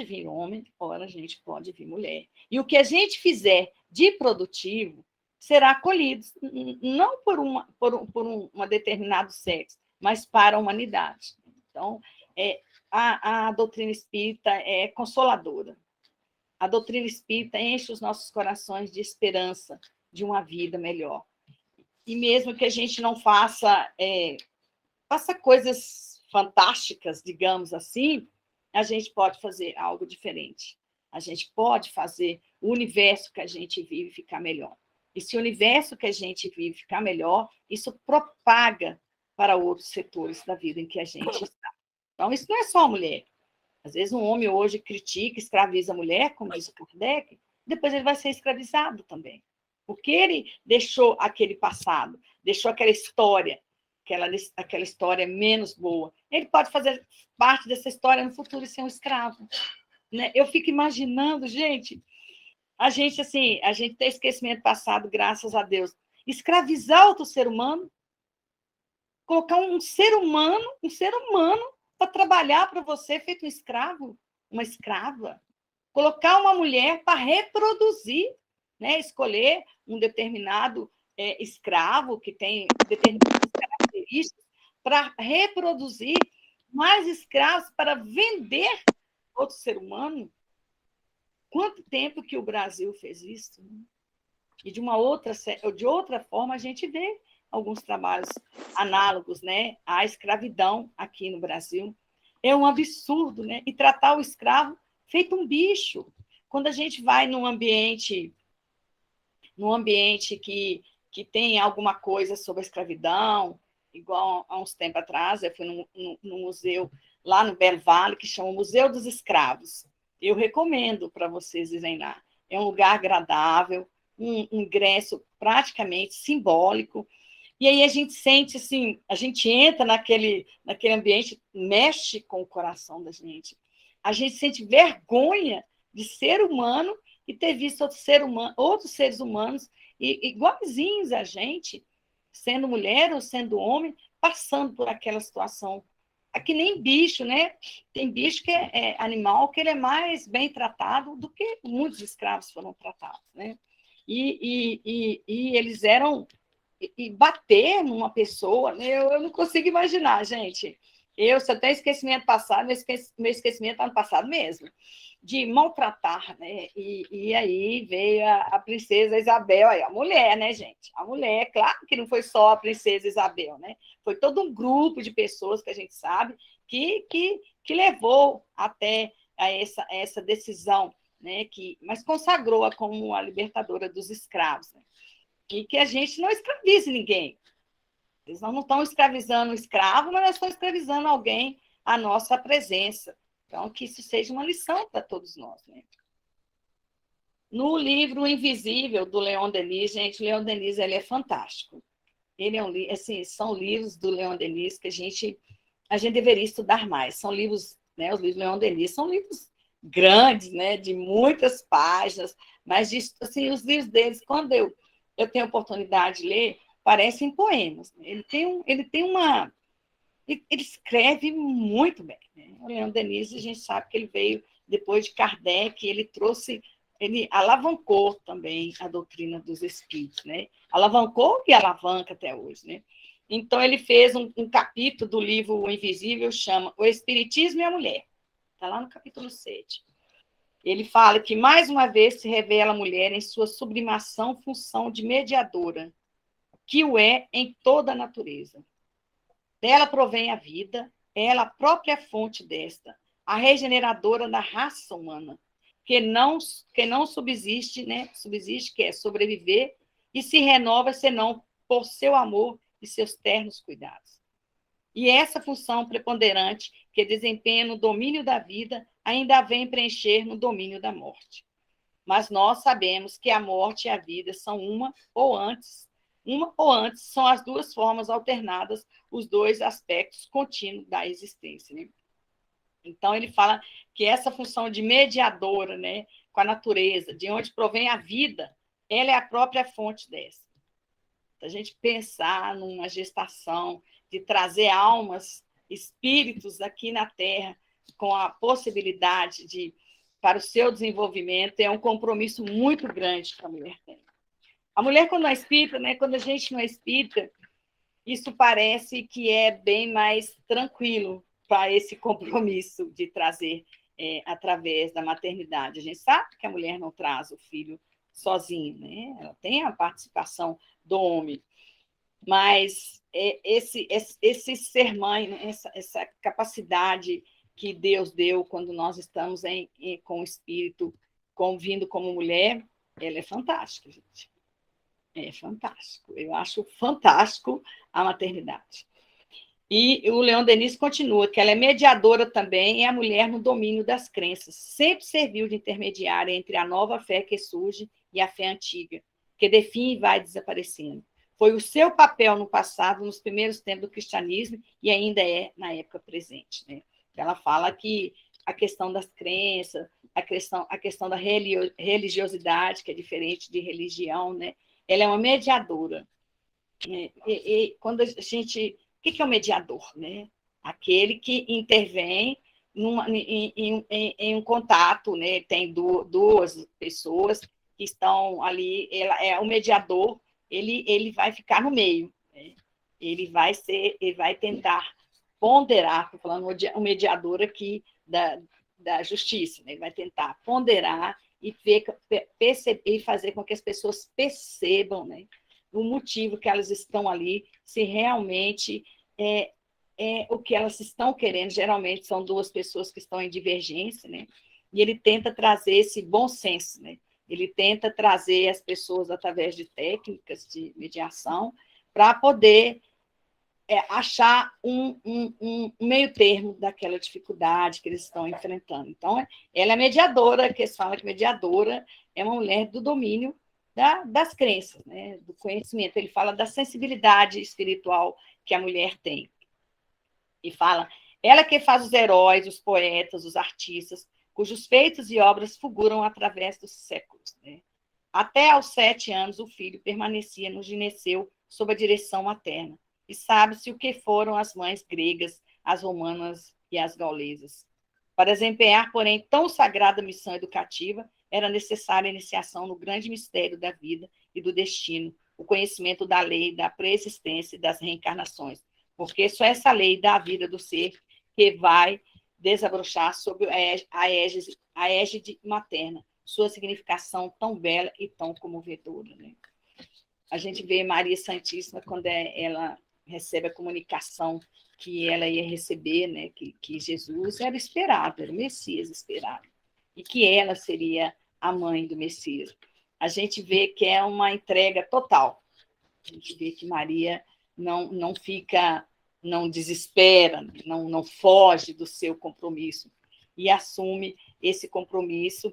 vir homem, ora a gente pode vir mulher. E o que a gente fizer de produtivo será acolhido, não por uma determinado sexo, mas para a humanidade. Então, a doutrina espírita é consoladora. A doutrina espírita enche os nossos corações de esperança de uma vida melhor. E mesmo que a gente não faça coisas fantásticas, digamos assim, a gente pode fazer algo diferente. A gente pode fazer o universo que a gente vive ficar melhor. E se o universo que a gente vive ficar melhor, isso propaga para outros setores da vida em que a gente está. Então, isso não é só a mulher. Às vezes, um homem hoje critica, escraviza a mulher, como diz o Kardec, depois ele vai ser escravizado também. Porque ele deixou aquele passado, deixou aquela história, aquela história menos boa. Ele pode fazer parte dessa história no futuro e ser um escravo. Né? Eu fico imaginando, gente, a gente tem esquecimento passado, graças a Deus. Escravizar outro ser humano, colocar um ser humano para trabalhar para você, feito um escravo, uma escrava. Colocar uma mulher para reproduzir, né? Escolher um determinado escravo que tem determinadas características para reproduzir mais escravos para vender outro ser humano. Quanto tempo que o Brasil fez isso? Né? E de outra forma, a gente vê alguns trabalhos análogos, né, à escravidão aqui no Brasil. É um absurdo, né? E tratar o escravo feito um bicho. Quando a gente vai num ambiente que tem alguma coisa sobre a escravidão, igual há uns tempos atrás, eu fui num museu lá no Belo Vale, que chama Museu dos Escravos. Eu recomendo para vocês irem lá. É um lugar agradável, um ingresso praticamente simbólico, e aí a gente sente, assim, a gente entra naquele ambiente, mexe com o coração da gente. A gente sente vergonha de ser humano e ter visto outros seres humanos iguaizinhos a gente, sendo mulher ou sendo homem, passando por aquela situação. É que nem bicho, né? Tem bicho que é animal, que ele é mais bem tratado do que muitos escravos foram tratados, né? E eles eram... E bater numa pessoa, eu não consigo imaginar, gente. Se eu tenho esquecimento passado, meu esquecimento ano passado mesmo, de maltratar, né? E aí veio a princesa Isabel, aí, a mulher, né, gente? A mulher, claro que não foi só a princesa Isabel, né? Foi todo um grupo de pessoas que a gente sabe que levou até a essa decisão, né? Mas consagrou-a como a libertadora dos escravos, né? E que a gente não escravize ninguém. Eles não estão escravizando o escravo, mas nós estamos escravizando alguém à nossa presença. Então, que isso seja uma lição para todos nós. Né? No livro O Invisível, do Leon Denis, gente, Leon Denis ele é fantástico. Ele é assim, são livros do Leon Denis que a gente deveria estudar mais. São livros, né, os livros do Leon Denis são livros grandes, né, de muitas páginas, mas assim, os livros deles, quando eu tenho a oportunidade de ler, parecem poemas. Ele escreve muito bem. Né? O Leon Denis, a gente sabe que ele veio depois de Kardec, ele alavancou também a doutrina dos espíritos, né? Alavancou e alavanca até hoje, né? Então, ele fez um capítulo do livro O Invisível, chama O Espiritismo e a Mulher. Está lá no capítulo 7. Ele fala que, mais uma vez, se revela a mulher em sua sublimação função de mediadora, que o é em toda a natureza. Dela provém a vida, ela a própria fonte desta, a regeneradora da raça humana, que não subsiste, né? Subsiste, que é sobreviver, e se renova senão por seu amor e seus ternos cuidados. E essa função preponderante que desempenha no domínio da vida ainda vem preencher no domínio da morte. Mas nós sabemos que a morte e a vida são uma ou antes são as duas formas alternadas, os dois aspectos contínuos da existência. Né? Então, ele fala que essa função de mediadora, né, com a natureza, de onde provém a vida, ela é a própria fonte dessa. A gente pensar numa gestação, de trazer almas, espíritos aqui na Terra, com a possibilidade de, para o seu desenvolvimento, é um compromisso muito grande que a mulher tem. A mulher, quando não é espírita, né, quando a gente não é espírita, isso parece que é bem mais tranquilo para esse compromisso de trazer através da maternidade. A gente sabe que a mulher não traz o filho sozinha, né? Ela tem a participação do homem, mas esse ser mãe, né? essa capacidade que Deus deu quando nós estamos com o espírito vindo como mulher, ela é fantástica, gente. É fantástico. Eu acho fantástico a maternidade. E o Leon Denis continua que ela é mediadora também e a mulher no domínio das crenças. Sempre serviu de intermediária entre a nova fé que surge e a fé antiga, que define e vai desaparecendo. Foi o seu papel no passado, nos primeiros tempos do cristianismo, e ainda é na época presente. Né? Ela fala que a questão das crenças, a questão da religiosidade, que é diferente de religião, né? Ela é uma mediadora. E quando a gente... O que é o mediador? Né? Aquele que intervém em um contato, né? Tem duas pessoas que estão ali, o mediador, ele vai ficar no meio. Né? Ele vai tentar ponderar, estou falando o mediador aqui da justiça, né? Ele vai tentar ponderar e perceber, e fazer com que as pessoas percebam, né, o motivo que elas estão ali, se realmente é o que elas estão querendo. Geralmente são duas pessoas que estão em divergência, né? E ele tenta trazer esse bom senso, né? Ele tenta trazer as pessoas através de técnicas de mediação para poder achar um meio termo daquela dificuldade que eles estão enfrentando. Então, ela é mediadora, que eles falam que mediadora é uma mulher do domínio das crenças, né? Do conhecimento. Ele fala da sensibilidade espiritual que a mulher tem. E fala, ela que faz os heróis, os poetas, os artistas, cujos feitos e obras fulguram através dos séculos. Né? Até aos 7 anos, o filho permanecia no gineceu sob a direção materna. E sabe-se o que foram as mães gregas, as romanas e as gaulesas. Para desempenhar, porém, tão sagrada missão educativa, era necessária a iniciação no grande mistério da vida e do destino, o conhecimento da lei, da pré-existência e das reencarnações, porque só essa lei da vida do ser que vai desabrochar sob a égide materna, sua significação tão bela e tão comovedora. Né? A gente vê Maria Santíssima, quando ela recebe a comunicação que ela ia receber, né, que Jesus era esperado, era o Messias esperado, e que ela seria a mãe do Messias. A gente vê que é uma entrega total. A gente vê que Maria não fica, não desespera, não foge do seu compromisso, e assume esse compromisso.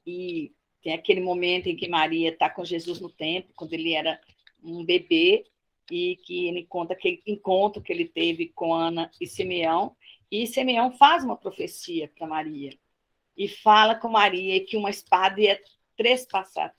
E tem aquele momento em que Maria está com Jesus no templo, quando ele era um bebê, e que ele conta aquele encontro que ele teve com Ana e Simeão faz uma profecia para Maria, e fala com Maria que uma espada ia trespassar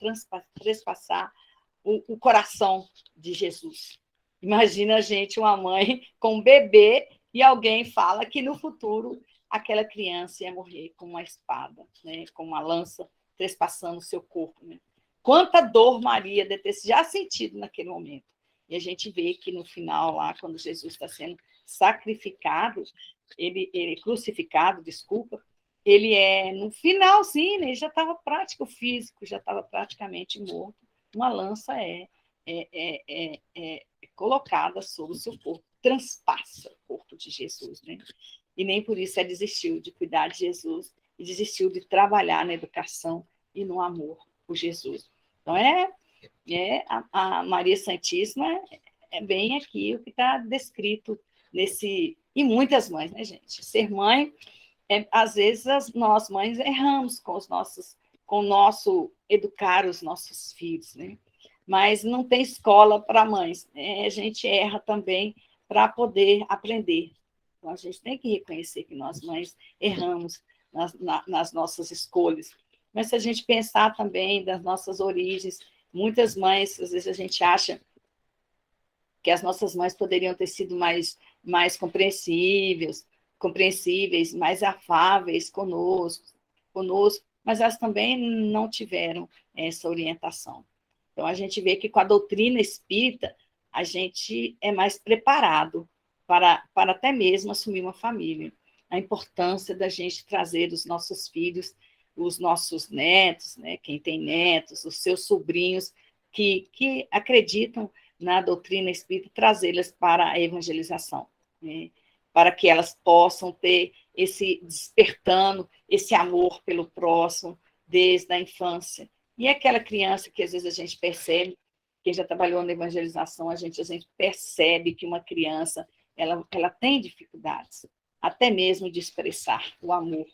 o coração de Jesus. Imagina, gente, uma mãe com um bebê, e alguém fala que no futuro aquela criança ia morrer com uma espada, né, com uma lança trespassando o seu corpo. Né? Quanta dor Maria deve ter já sentido naquele momento. E a gente vê que no final, lá, quando Jesus está sendo sacrificado, ele crucificado, desculpa, ele no finalzinho, ele já estava prático físico, já estava praticamente morto. Uma lança colocada sobre o seu corpo, transpassa o corpo de Jesus. Né? E nem por isso ela desistiu de cuidar de Jesus e desistiu de trabalhar na educação e no amor por Jesus. Então, a Maria Santíssima é bem aqui o que está descrito nesse... E muitas mães, né, gente? Ser mãe, às vezes, nós mães erramos com o nosso educar os nossos filhos, né? Mas não tem escola para mães. Né? A gente erra também para poder aprender. Então, a gente tem que reconhecer que nós, mães, erramos nas nossas escolhas. Mas se a gente pensar também das nossas origens, muitas mães, às vezes a gente acha que as nossas mães poderiam ter sido mais compreensíveis, mais afáveis conosco, mas elas também não tiveram essa orientação. Então, a gente vê que com a doutrina espírita, a gente é mais preparado para até mesmo assumir uma família. A importância da gente trazer os nossos filhos, os nossos netos, né, quem tem netos, os seus sobrinhos, que acreditam na doutrina espírita, trazê-las para a evangelização, né, para que elas possam ter esse despertando, esse amor pelo próximo, desde a infância. E aquela criança que às vezes a gente percebe, quem já trabalhou na evangelização, a gente percebe que uma criança ela tem dificuldades, até mesmo de expressar o amor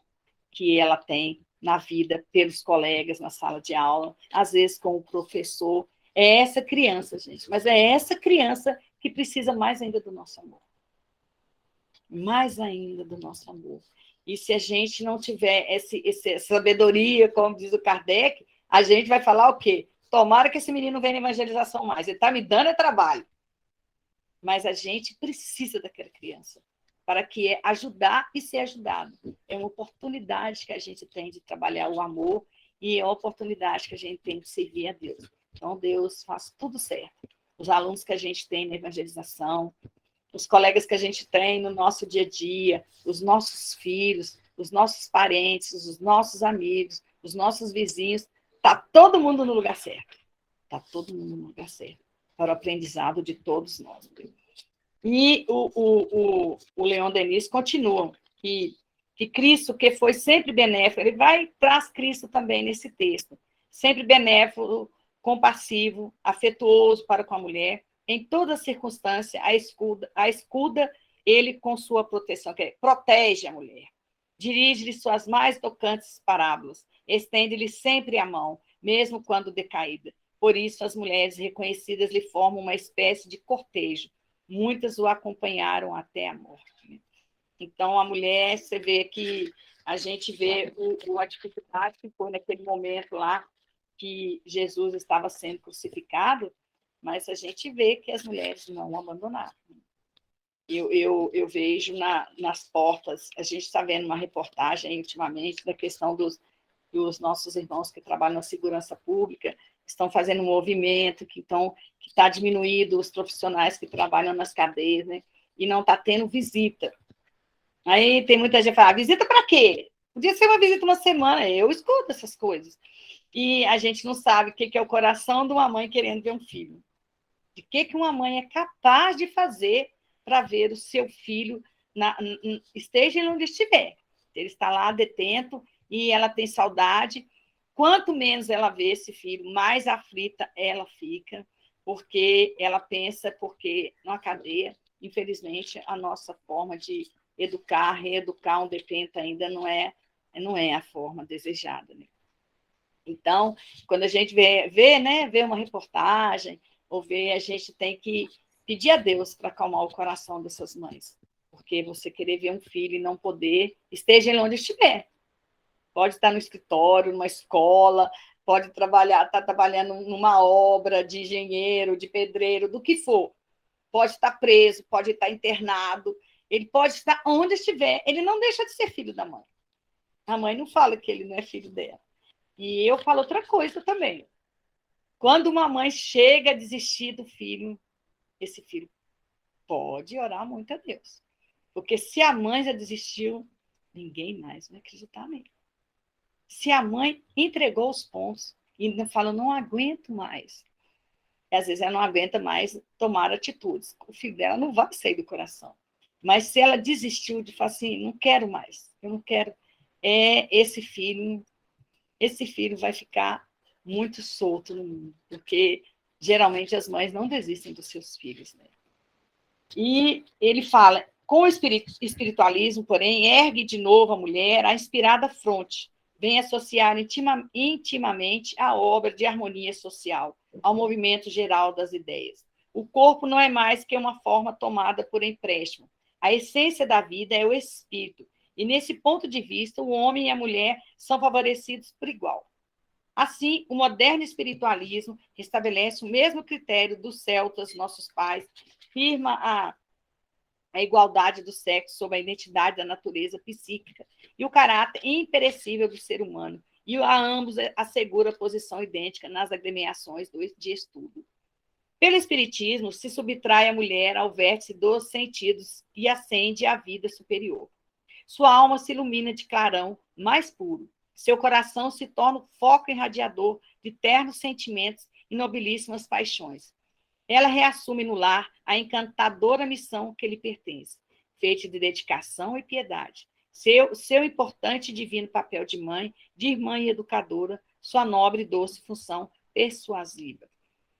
que ela tem na vida, pelos colegas, na sala de aula, às vezes com o professor. É essa criança, gente, mas é essa criança que precisa mais ainda do nosso amor. Mais ainda do nosso amor. E se a gente não tiver essa sabedoria, como diz o Kardec, a gente vai falar o quê? Tomara que esse menino venha na evangelização mais. Ele está me dando trabalho. Mas a gente precisa daquela criança para que ajudar e ser ajudado. É uma oportunidade que a gente tem de trabalhar o amor e é uma oportunidade que a gente tem de servir a Deus. Então, Deus faz tudo certo. Os alunos que a gente tem na evangelização, os colegas que a gente tem no nosso dia a dia, os nossos filhos, os nossos parentes, os nossos amigos, os nossos vizinhos, está todo mundo no lugar certo. Está todo mundo no lugar certo, para o aprendizado de todos nós. E o Leon Denis continua, que Cristo, que foi sempre benéfico, ele traz Cristo também nesse texto, sempre benéfico, compassivo, afetuoso para com a mulher, em toda circunstância, a escuda ele com sua proteção, que protege a mulher, dirige-lhe suas mais tocantes parábolas, estende-lhe sempre a mão, mesmo quando decaída. Por isso, as mulheres reconhecidas lhe formam uma espécie de cortejo. Muitas o acompanharam até a morte. Então, a mulher, você vê que a gente vê a dificuldade que foi naquele momento lá que Jesus estava sendo crucificado, mas a gente vê que as mulheres não o abandonaram. Eu vejo nas portas, a gente está vendo uma reportagem ultimamente da questão dos nossos irmãos que trabalham na segurança pública, estão fazendo um movimento que está diminuindo os profissionais que trabalham nas cadeias, né? E não está tendo visita. Aí tem muita gente que fala, visita para quê? Podia ser uma visita uma semana, eu escuto essas coisas. E a gente não sabe o que é o coração de uma mãe querendo ver um filho. De que uma mãe é capaz de fazer para ver o seu filho, esteja onde estiver. Ele está lá detento e ela tem saudade. Quanto menos ela vê esse filho, mais aflita ela fica, porque ela pensa, porque na cadeia, infelizmente, a nossa forma de educar, reeducar um detento ainda não é a forma desejada, né? Então, quando a gente vê uma reportagem, ou a gente tem que pedir a Deus para acalmar o coração dessas mães, porque você querer ver um filho e não poder, esteja onde estiver. Pode estar no escritório, numa escola, pode estar trabalhando numa obra de engenheiro, de pedreiro, do que for. Pode estar preso, pode estar internado, ele pode estar onde estiver, ele não deixa de ser filho da mãe. A mãe não fala que ele não é filho dela. E eu falo outra coisa também. Quando uma mãe chega a desistir do filho, esse filho pode orar muito a Deus. Porque se a mãe já desistiu, ninguém mais vai acreditar nele. Se a mãe entregou os pontos e fala, não aguento mais. E às vezes ela não aguenta mais tomar atitudes. O filho dela não vai sair do coração. Mas se ela desistiu de falar assim, não quero mais, eu não quero, esse filho vai ficar muito solto no mundo, porque geralmente as mães não desistem dos seus filhos, né? E ele fala, com o espiritualismo, porém, ergue de novo a mulher a inspirada fronte, vem associar intimamente a obra de harmonia social, ao movimento geral das ideias. O corpo não é mais que uma forma tomada por empréstimo. A essência da vida é o espírito, e nesse ponto de vista, o homem e a mulher são favorecidos por igual. Assim, o moderno espiritualismo estabelece o mesmo critério dos celtas, nossos pais, firma a igualdade do sexo sob a identidade da natureza psíquica e o caráter imperecível do ser humano, e a ambos assegura posição idêntica nas agremiações de estudo. Pelo Espiritismo, se subtrai a mulher ao vértice dos sentidos e ascende à vida superior. Sua alma se ilumina de clarão mais puro. Seu coração se torna o foco irradiador de ternos sentimentos e nobilíssimas paixões. Ela reassume no lar a encantadora missão que lhe pertence, feita de dedicação e piedade. Seu importante e divino papel de mãe, de irmã e educadora, sua nobre e doce função persuasiva.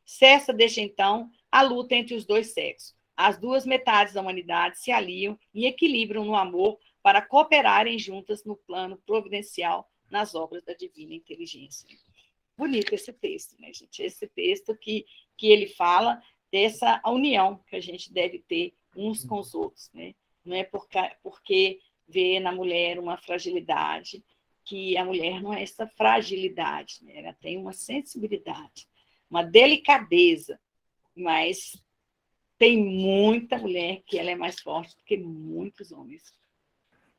Cessa, desde então, a luta entre os dois sexos. As duas metades da humanidade se aliam e equilibram no amor para cooperarem juntas no plano providencial nas obras da divina inteligência. Bonito esse texto, né, gente? Esse texto que ele fala dessa união que a gente deve ter uns com os outros, né? Não é porque vê na mulher uma fragilidade, que a mulher não é essa fragilidade, né? Ela tem uma sensibilidade, uma delicadeza, mas tem muita mulher que ela é mais forte do que muitos homens.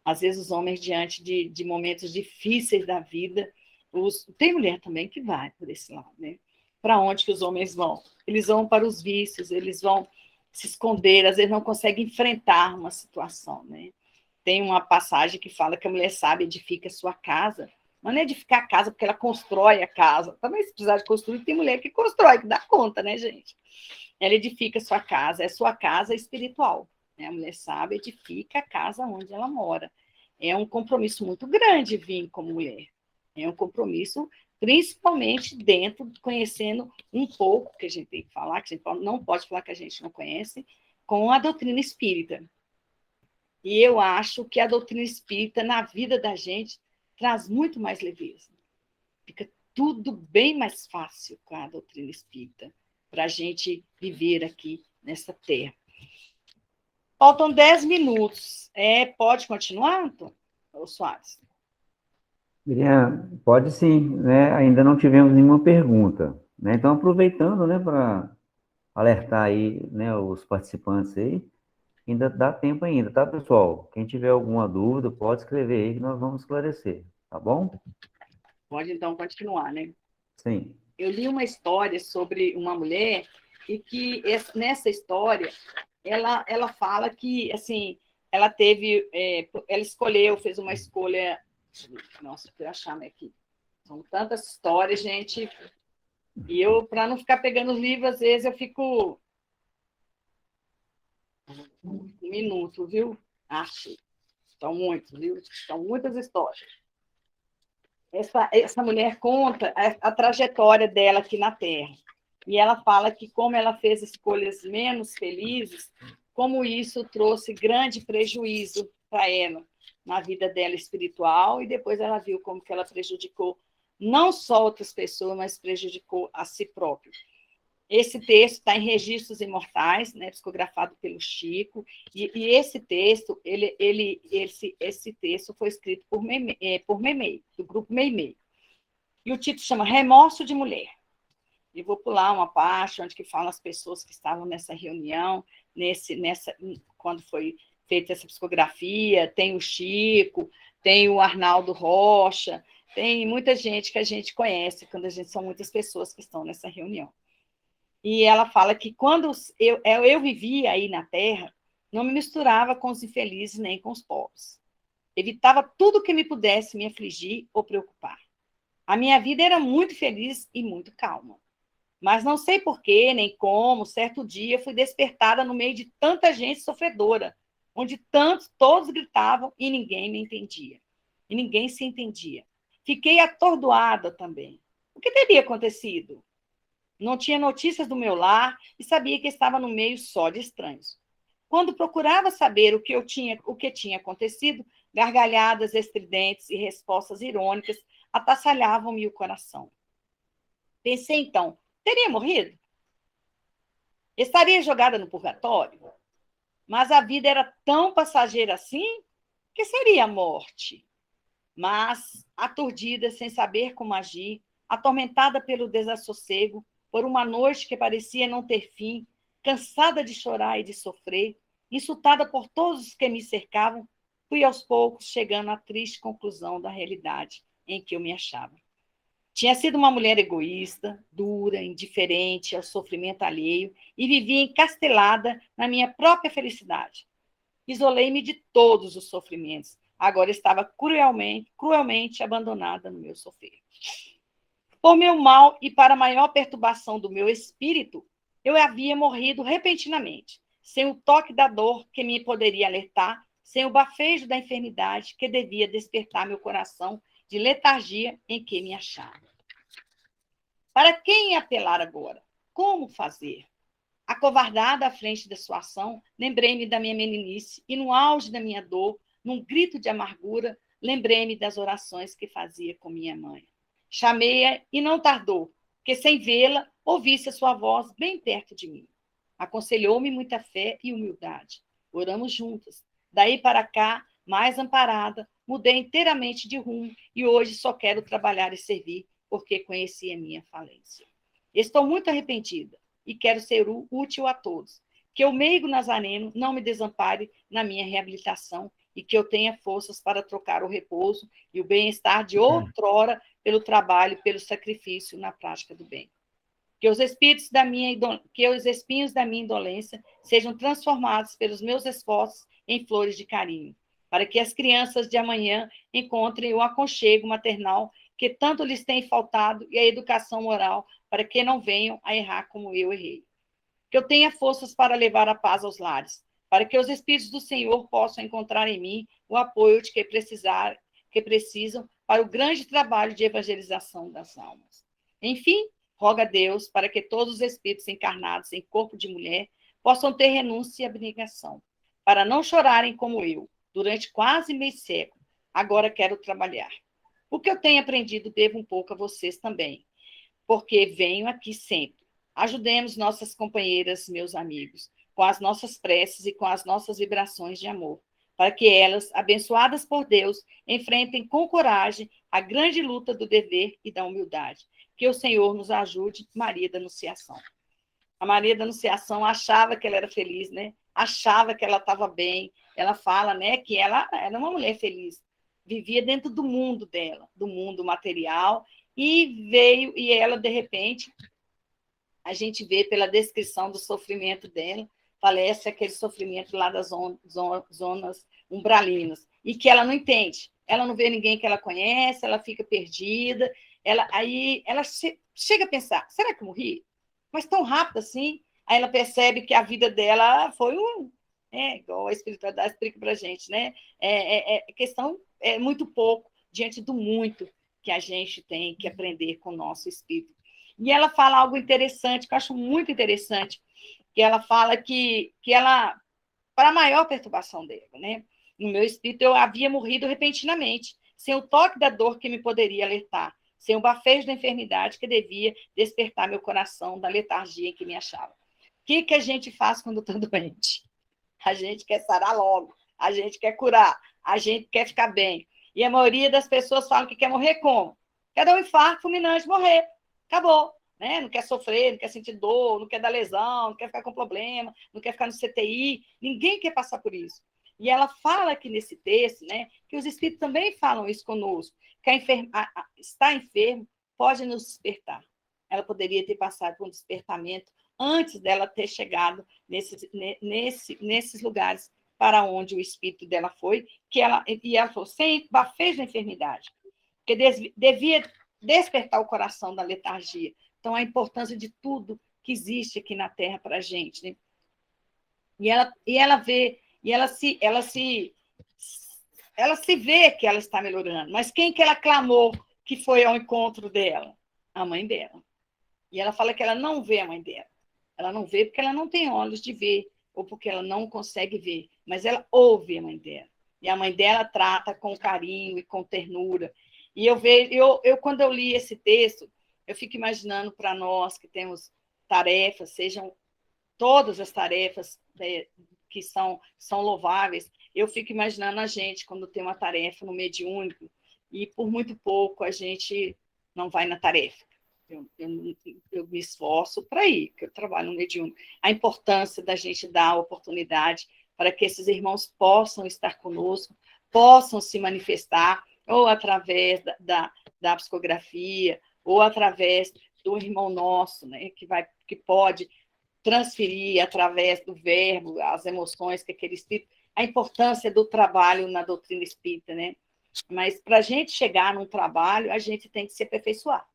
Às vezes os homens, diante de momentos difíceis da vida, tem mulher também que vai por esse lado, né? Para onde que os homens vão? Eles vão para os vícios, eles vão se esconder, às vezes não conseguem enfrentar uma situação, né? Tem uma passagem que fala que a mulher sábia edifica a sua casa, mas não é edificar a casa porque ela constrói a casa. Também, se precisar de construir, tem mulher que constrói, que dá conta, né, gente? Ela edifica a sua casa, é sua casa espiritual, né? A mulher sábia edifica a casa onde ela mora. É um compromisso muito grande vir como mulher. É um compromisso, principalmente dentro, conhecendo um pouco, que a gente tem que falar, que a gente não pode falar que a gente não conhece, com a doutrina espírita. E eu acho que a doutrina espírita, na vida da gente, traz muito mais leveza. Fica tudo bem mais fácil com a doutrina espírita, para a gente viver aqui nessa terra. Faltam 10 minutos. Pode continuar, Antônio? Ou Soares? Miriam, pode sim, né? Ainda não tivemos nenhuma pergunta, né? Então, aproveitando, né, para alertar aí, né, os participantes aí, ainda dá tempo ainda, tá, pessoal? Quem tiver alguma dúvida, pode escrever aí que nós vamos esclarecer, tá bom? Pode, então, continuar, né? Sim. Eu li uma história sobre uma mulher e que, nessa história, ela fala que, assim, ela teve, ela escolheu, fez uma escolha. Nossa, deixa eu achar aqui. São tantas histórias, gente. E eu, para não ficar pegando os livros, às vezes eu fico um minuto, viu? Achei. São muitos, viu? São muitas histórias. Essa mulher conta a trajetória dela aqui na Terra. E ela fala que, como ela fez escolhas menos felizes, como isso trouxe grande prejuízo para ela na vida dela espiritual, e depois ela viu como que ela prejudicou não só outras pessoas, mas prejudicou a si própria. Esse texto está em Registros Imortais, né, psicografado pelo Chico, e esse texto, esse texto foi escrito por Meimei, do grupo Meimei. E o título chama Remorso de Mulher. E vou pular uma parte onde que falam as pessoas que estavam nessa reunião, quando foi feita essa psicografia, tem o Chico, tem o Arnaldo Rocha, tem muita gente que a gente conhece, são muitas pessoas que estão nessa reunião. E ela fala que quando eu vivia aí na Terra, não me misturava com os infelizes nem com os pobres. Evitava tudo que me pudesse me afligir ou preocupar. A minha vida era muito feliz e muito calma. Mas não sei porquê, nem como, certo dia fui despertada no meio de tanta gente sofredora, onde todos gritavam e ninguém me entendia. E ninguém se entendia. Fiquei atordoada também. O que teria acontecido? Não tinha notícias do meu lar e sabia que estava no meio só de estranhos. Quando procurava saber o que tinha acontecido, gargalhadas estridentes e respostas irônicas atassalhavam-me o coração. Pensei então, teria morrido? Estaria jogada no purgatório? Mas a vida era tão passageira assim, que seria a morte. Mas, aturdida, sem saber como agir, atormentada pelo desassossego, por uma noite que parecia não ter fim, cansada de chorar e de sofrer, insultada por todos os que me cercavam, fui aos poucos chegando à triste conclusão da realidade em que eu me achava. Tinha sido uma mulher egoísta, dura, indiferente ao sofrimento alheio e vivia encastelada na minha própria felicidade. Isolei-me de todos os sofrimentos. Agora estava cruelmente abandonada no meu sofrer. Por meu mal e para maior perturbação do meu espírito, eu havia morrido repentinamente, sem o toque da dor que me poderia alertar, sem o bafejo da enfermidade que devia despertar meu coração de letargia em que me achava. Para quem apelar agora? Como fazer? Acovardada à frente da sua ação, lembrei-me da minha meninice e, no auge da minha dor, num grito de amargura, lembrei-me das orações que fazia com minha mãe. Chamei-a e não tardou, que sem vê-la, ouvisse a sua voz bem perto de mim. Aconselhou-me muita fé e humildade. Oramos juntas. Daí para cá, mais amparada, mudei inteiramente de rumo e hoje só quero trabalhar e servir, porque conheci a minha falência. Estou muito arrependida e quero ser útil a todos. Que o meigo nazareno não me desampare na minha reabilitação e que eu tenha forças para trocar o repouso e o bem-estar de outrora pelo trabalho, pelo sacrifício na prática do bem. Que os espinhos da minha indolência sejam transformados pelos meus esforços em flores de carinho, para que as crianças de amanhã encontrem o aconchego maternal que tanto lhes tem faltado e a educação moral para que não venham a errar como eu errei. Que eu tenha forças para levar a paz aos lares, para que os Espíritos do Senhor possam encontrar em mim o apoio de que precisam para o grande trabalho de evangelização das almas. Enfim, roga a Deus para que todos os espíritos encarnados em corpo de mulher possam ter renúncia e abnegação, para não chorarem como eu, durante quase meio século. Agora quero trabalhar. O que eu tenho aprendido devo um pouco a vocês também, porque venho aqui sempre. Ajudemos nossas companheiras, meus amigos, com as nossas preces e com as nossas vibrações de amor, para que elas, abençoadas por Deus, enfrentem com coragem a grande luta do dever e da humildade. Que o Senhor nos ajude, Maria da Anunciação. A Maria da Anunciação achava que ela era feliz, né? Achava que ela estava bem. Ela fala, né, que ela era uma mulher feliz, vivia dentro do mundo dela, do mundo material, e ela, de repente, a gente vê pela descrição do sofrimento dela, parece aquele sofrimento lá das zonas umbralinas, e que ela não entende, ela não vê ninguém que ela conhece, ela fica perdida, aí ela chega a pensar, será que eu morri? Mas tão rápido assim, aí ela percebe que a vida dela foi igual a espiritualidade explica para a gente, né? Questão muito pouco diante do muito que a gente tem que aprender com o nosso espírito. E ela fala algo interessante, que eu acho muito interessante, que ela fala que ela, para a maior perturbação dela, né? No meu espírito, eu havia morrido repentinamente, sem o toque da dor que me poderia alertar, sem o bafejo da enfermidade que devia despertar meu coração da letargia em que me achava. O que a gente faz quando está doente? A gente quer sarar logo, a gente quer curar, a gente quer ficar bem. E a maioria das pessoas falam que quer morrer como? Quer dar um infarto fulminante, morrer. Acabou. Né? Não quer sofrer, não quer sentir dor, não quer dar lesão, não quer ficar com problema, não quer ficar no CTI. Ninguém quer passar por isso. E ela fala aqui nesse texto, né, que os espíritos também falam isso conosco, que estar enfermo pode nos despertar. Ela poderia ter passado por um despertamento antes dela ter chegado nesses lugares para onde o espírito dela foi, e ela falou, sem bafejo da enfermidade, que devia despertar o coração da letargia. Então, a importância de tudo que existe aqui na Terra para a gente. Né? E ela vê, e ela se vê que ela está melhorando. Mas quem que ela clamou que foi ao encontro dela? A mãe dela. E ela fala que ela não vê a mãe dela. Ela não vê porque ela não tem olhos de ver, ou porque ela não consegue ver, mas ela ouve a mãe dela. E a mãe dela trata com carinho e com ternura. E quando eu li esse texto, eu fico imaginando para nós que temos tarefas, sejam todas as tarefas que são louváveis. Eu fico imaginando a gente, quando tem uma tarefa no mediúnico, e por muito pouco a gente não vai na tarefa. Eu me esforço para ir, porque eu trabalho no mediúnico. A importância da gente dar a oportunidade para que esses irmãos possam estar conosco, possam se manifestar, ou através da psicografia, ou através do irmão nosso, né, que pode transferir através do verbo as emoções que aquele espírito... A importância do trabalho na doutrina espírita, né? Mas para a gente chegar num trabalho, a gente tem que se aperfeiçoar.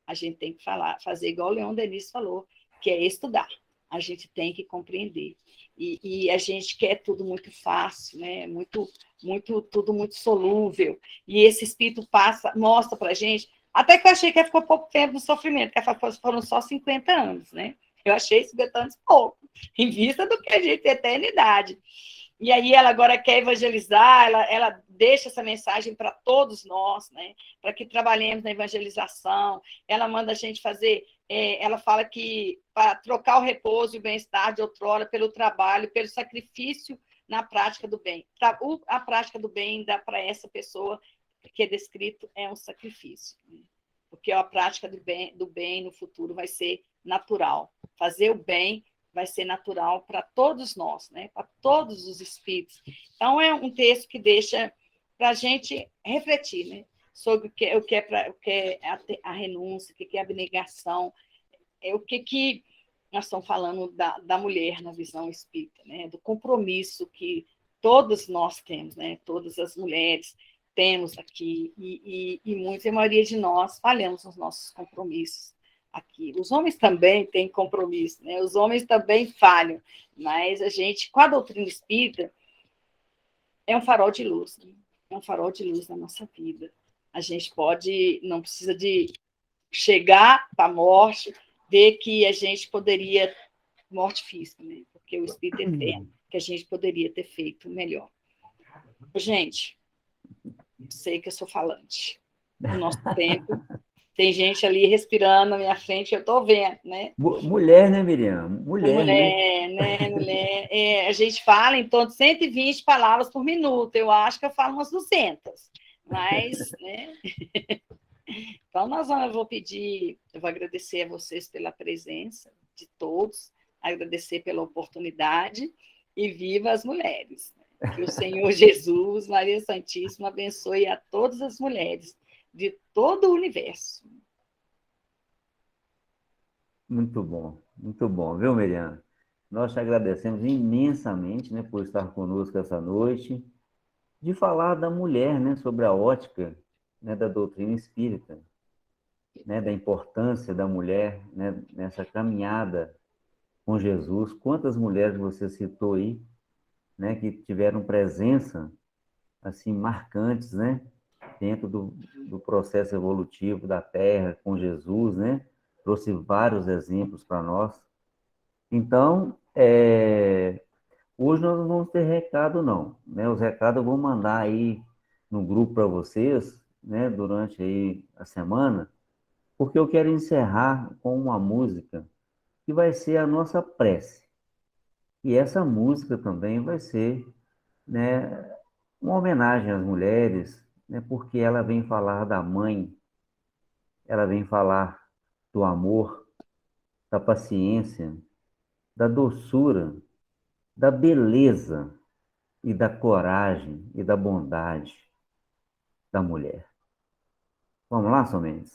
A gente tem que fazer igual o Leon Denis falou, que é estudar. A gente tem que compreender. E a gente quer tudo muito fácil, né? Tudo muito solúvel. E esse espírito mostra para a gente, até que eu achei que ficou pouco tempo no sofrimento, que foram só 50 anos, né? Eu achei 50 anos pouco, em vista do que a gente tem eternidade. E aí ela agora quer evangelizar, ela deixa essa mensagem para todos nós, né? Para que trabalhemos na evangelização. Ela manda a gente fazer, ela fala que para trocar o repouso e o bem-estar de outrora pelo trabalho, pelo sacrifício na prática do bem. A prática do bem dá para essa pessoa que é descrito é um sacrifício, né? Porque a prática do bem no futuro vai ser natural. Fazer o bem vai ser natural para todos nós, né? Para todos os espíritos. Então, é um texto que deixa para a gente refletir, né? Sobre o que é a renúncia, o que é a abnegação, o que nós estamos falando da mulher na visão espírita, né? Do compromisso que todos nós temos, né? Todas as mulheres temos aqui, e a maioria de nós falhamos nos nossos compromissos aqui. Os homens também têm compromisso, né? Os homens também falham, mas a gente, com a doutrina espírita, é um farol de luz, né? É um farol de luz na nossa vida. A gente não precisa de chegar para a morte, ver que a gente poderia, morte física, né? Porque o espírito eterno, que a gente poderia ter feito melhor. Gente, sei que eu sou falante. No nosso tempo, tem gente ali respirando na minha frente, eu estou vendo, né? Mulher, né, Miriam? Mulher, né? Mulher. A gente fala em torno de 120 palavras por minuto. Eu acho que eu falo umas 200. Mas, né? Então, eu vou agradecer a vocês pela presença de todos, agradecer pela oportunidade e viva as mulheres. Que o Senhor Jesus, Maria Santíssima, abençoe a todas as mulheres de todo o universo. muito bom, viu, Miriam? Nós te agradecemos imensamente, né, por estar conosco essa noite, de falar da mulher, né, sobre a ótica, né, da doutrina espírita, né, da importância da mulher, né, nessa caminhada com Jesus. Quantas mulheres você citou aí, né, que tiveram presença assim marcantes, né, dentro do processo evolutivo da Terra com Jesus, né? Trouxe vários exemplos para nós. Então, hoje nós não vamos ter recado, não, né? Os recados eu vou mandar aí no grupo para vocês, né, durante aí a semana, porque eu quero encerrar com uma música que vai ser a nossa prece. E essa música também vai ser, né, uma homenagem às mulheres, né, porque ela vem falar da mãe, ela vem falar do amor, da paciência, da doçura, da beleza e da coragem e da bondade da mulher. Vamos lá, Somente?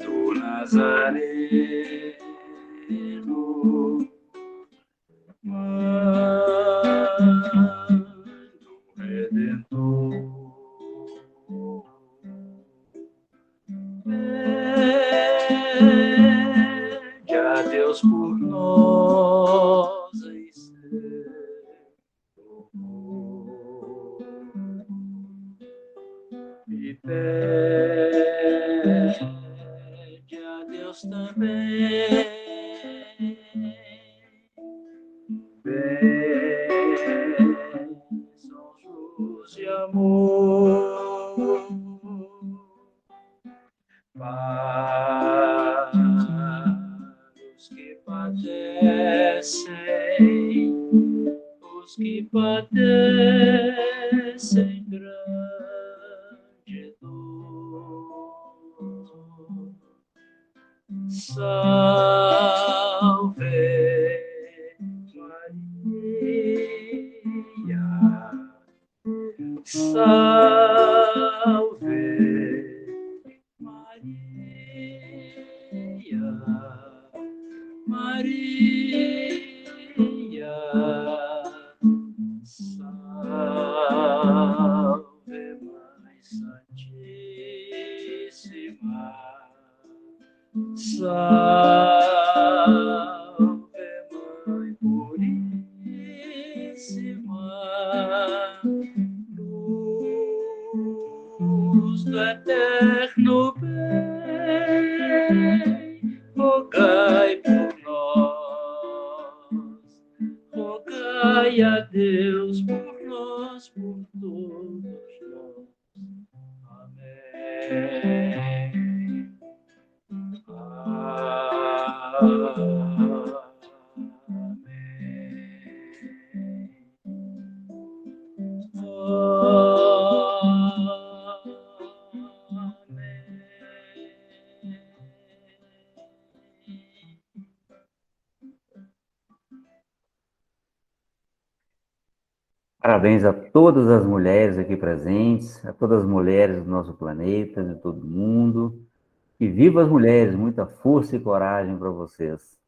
do Nazareno, Mãe do Redentor, pede a Deus por nós em seu amor. e pede a Deus também bênçãos, luz e amor para os que padecem grande dor. Salve Maria, salve Maria, Maria, salve Mãe Santíssima, salve Mãe Puríssima, luz do eterno bem, rogai por nós, rogai a Deus por nós, por todos nós. Amém. Parabéns a todas as mulheres aqui presentes, a todas as mulheres do nosso planeta, de todo mundo. E viva as mulheres, muita força e coragem para vocês.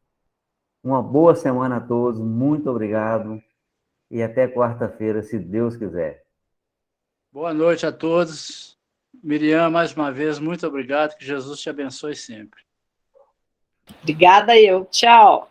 Uma boa semana a todos, muito obrigado e até quarta-feira, se Deus quiser. Boa noite a todos. Miriam, mais uma vez, muito obrigado, que Jesus te abençoe sempre. Obrigada eu. Tchau.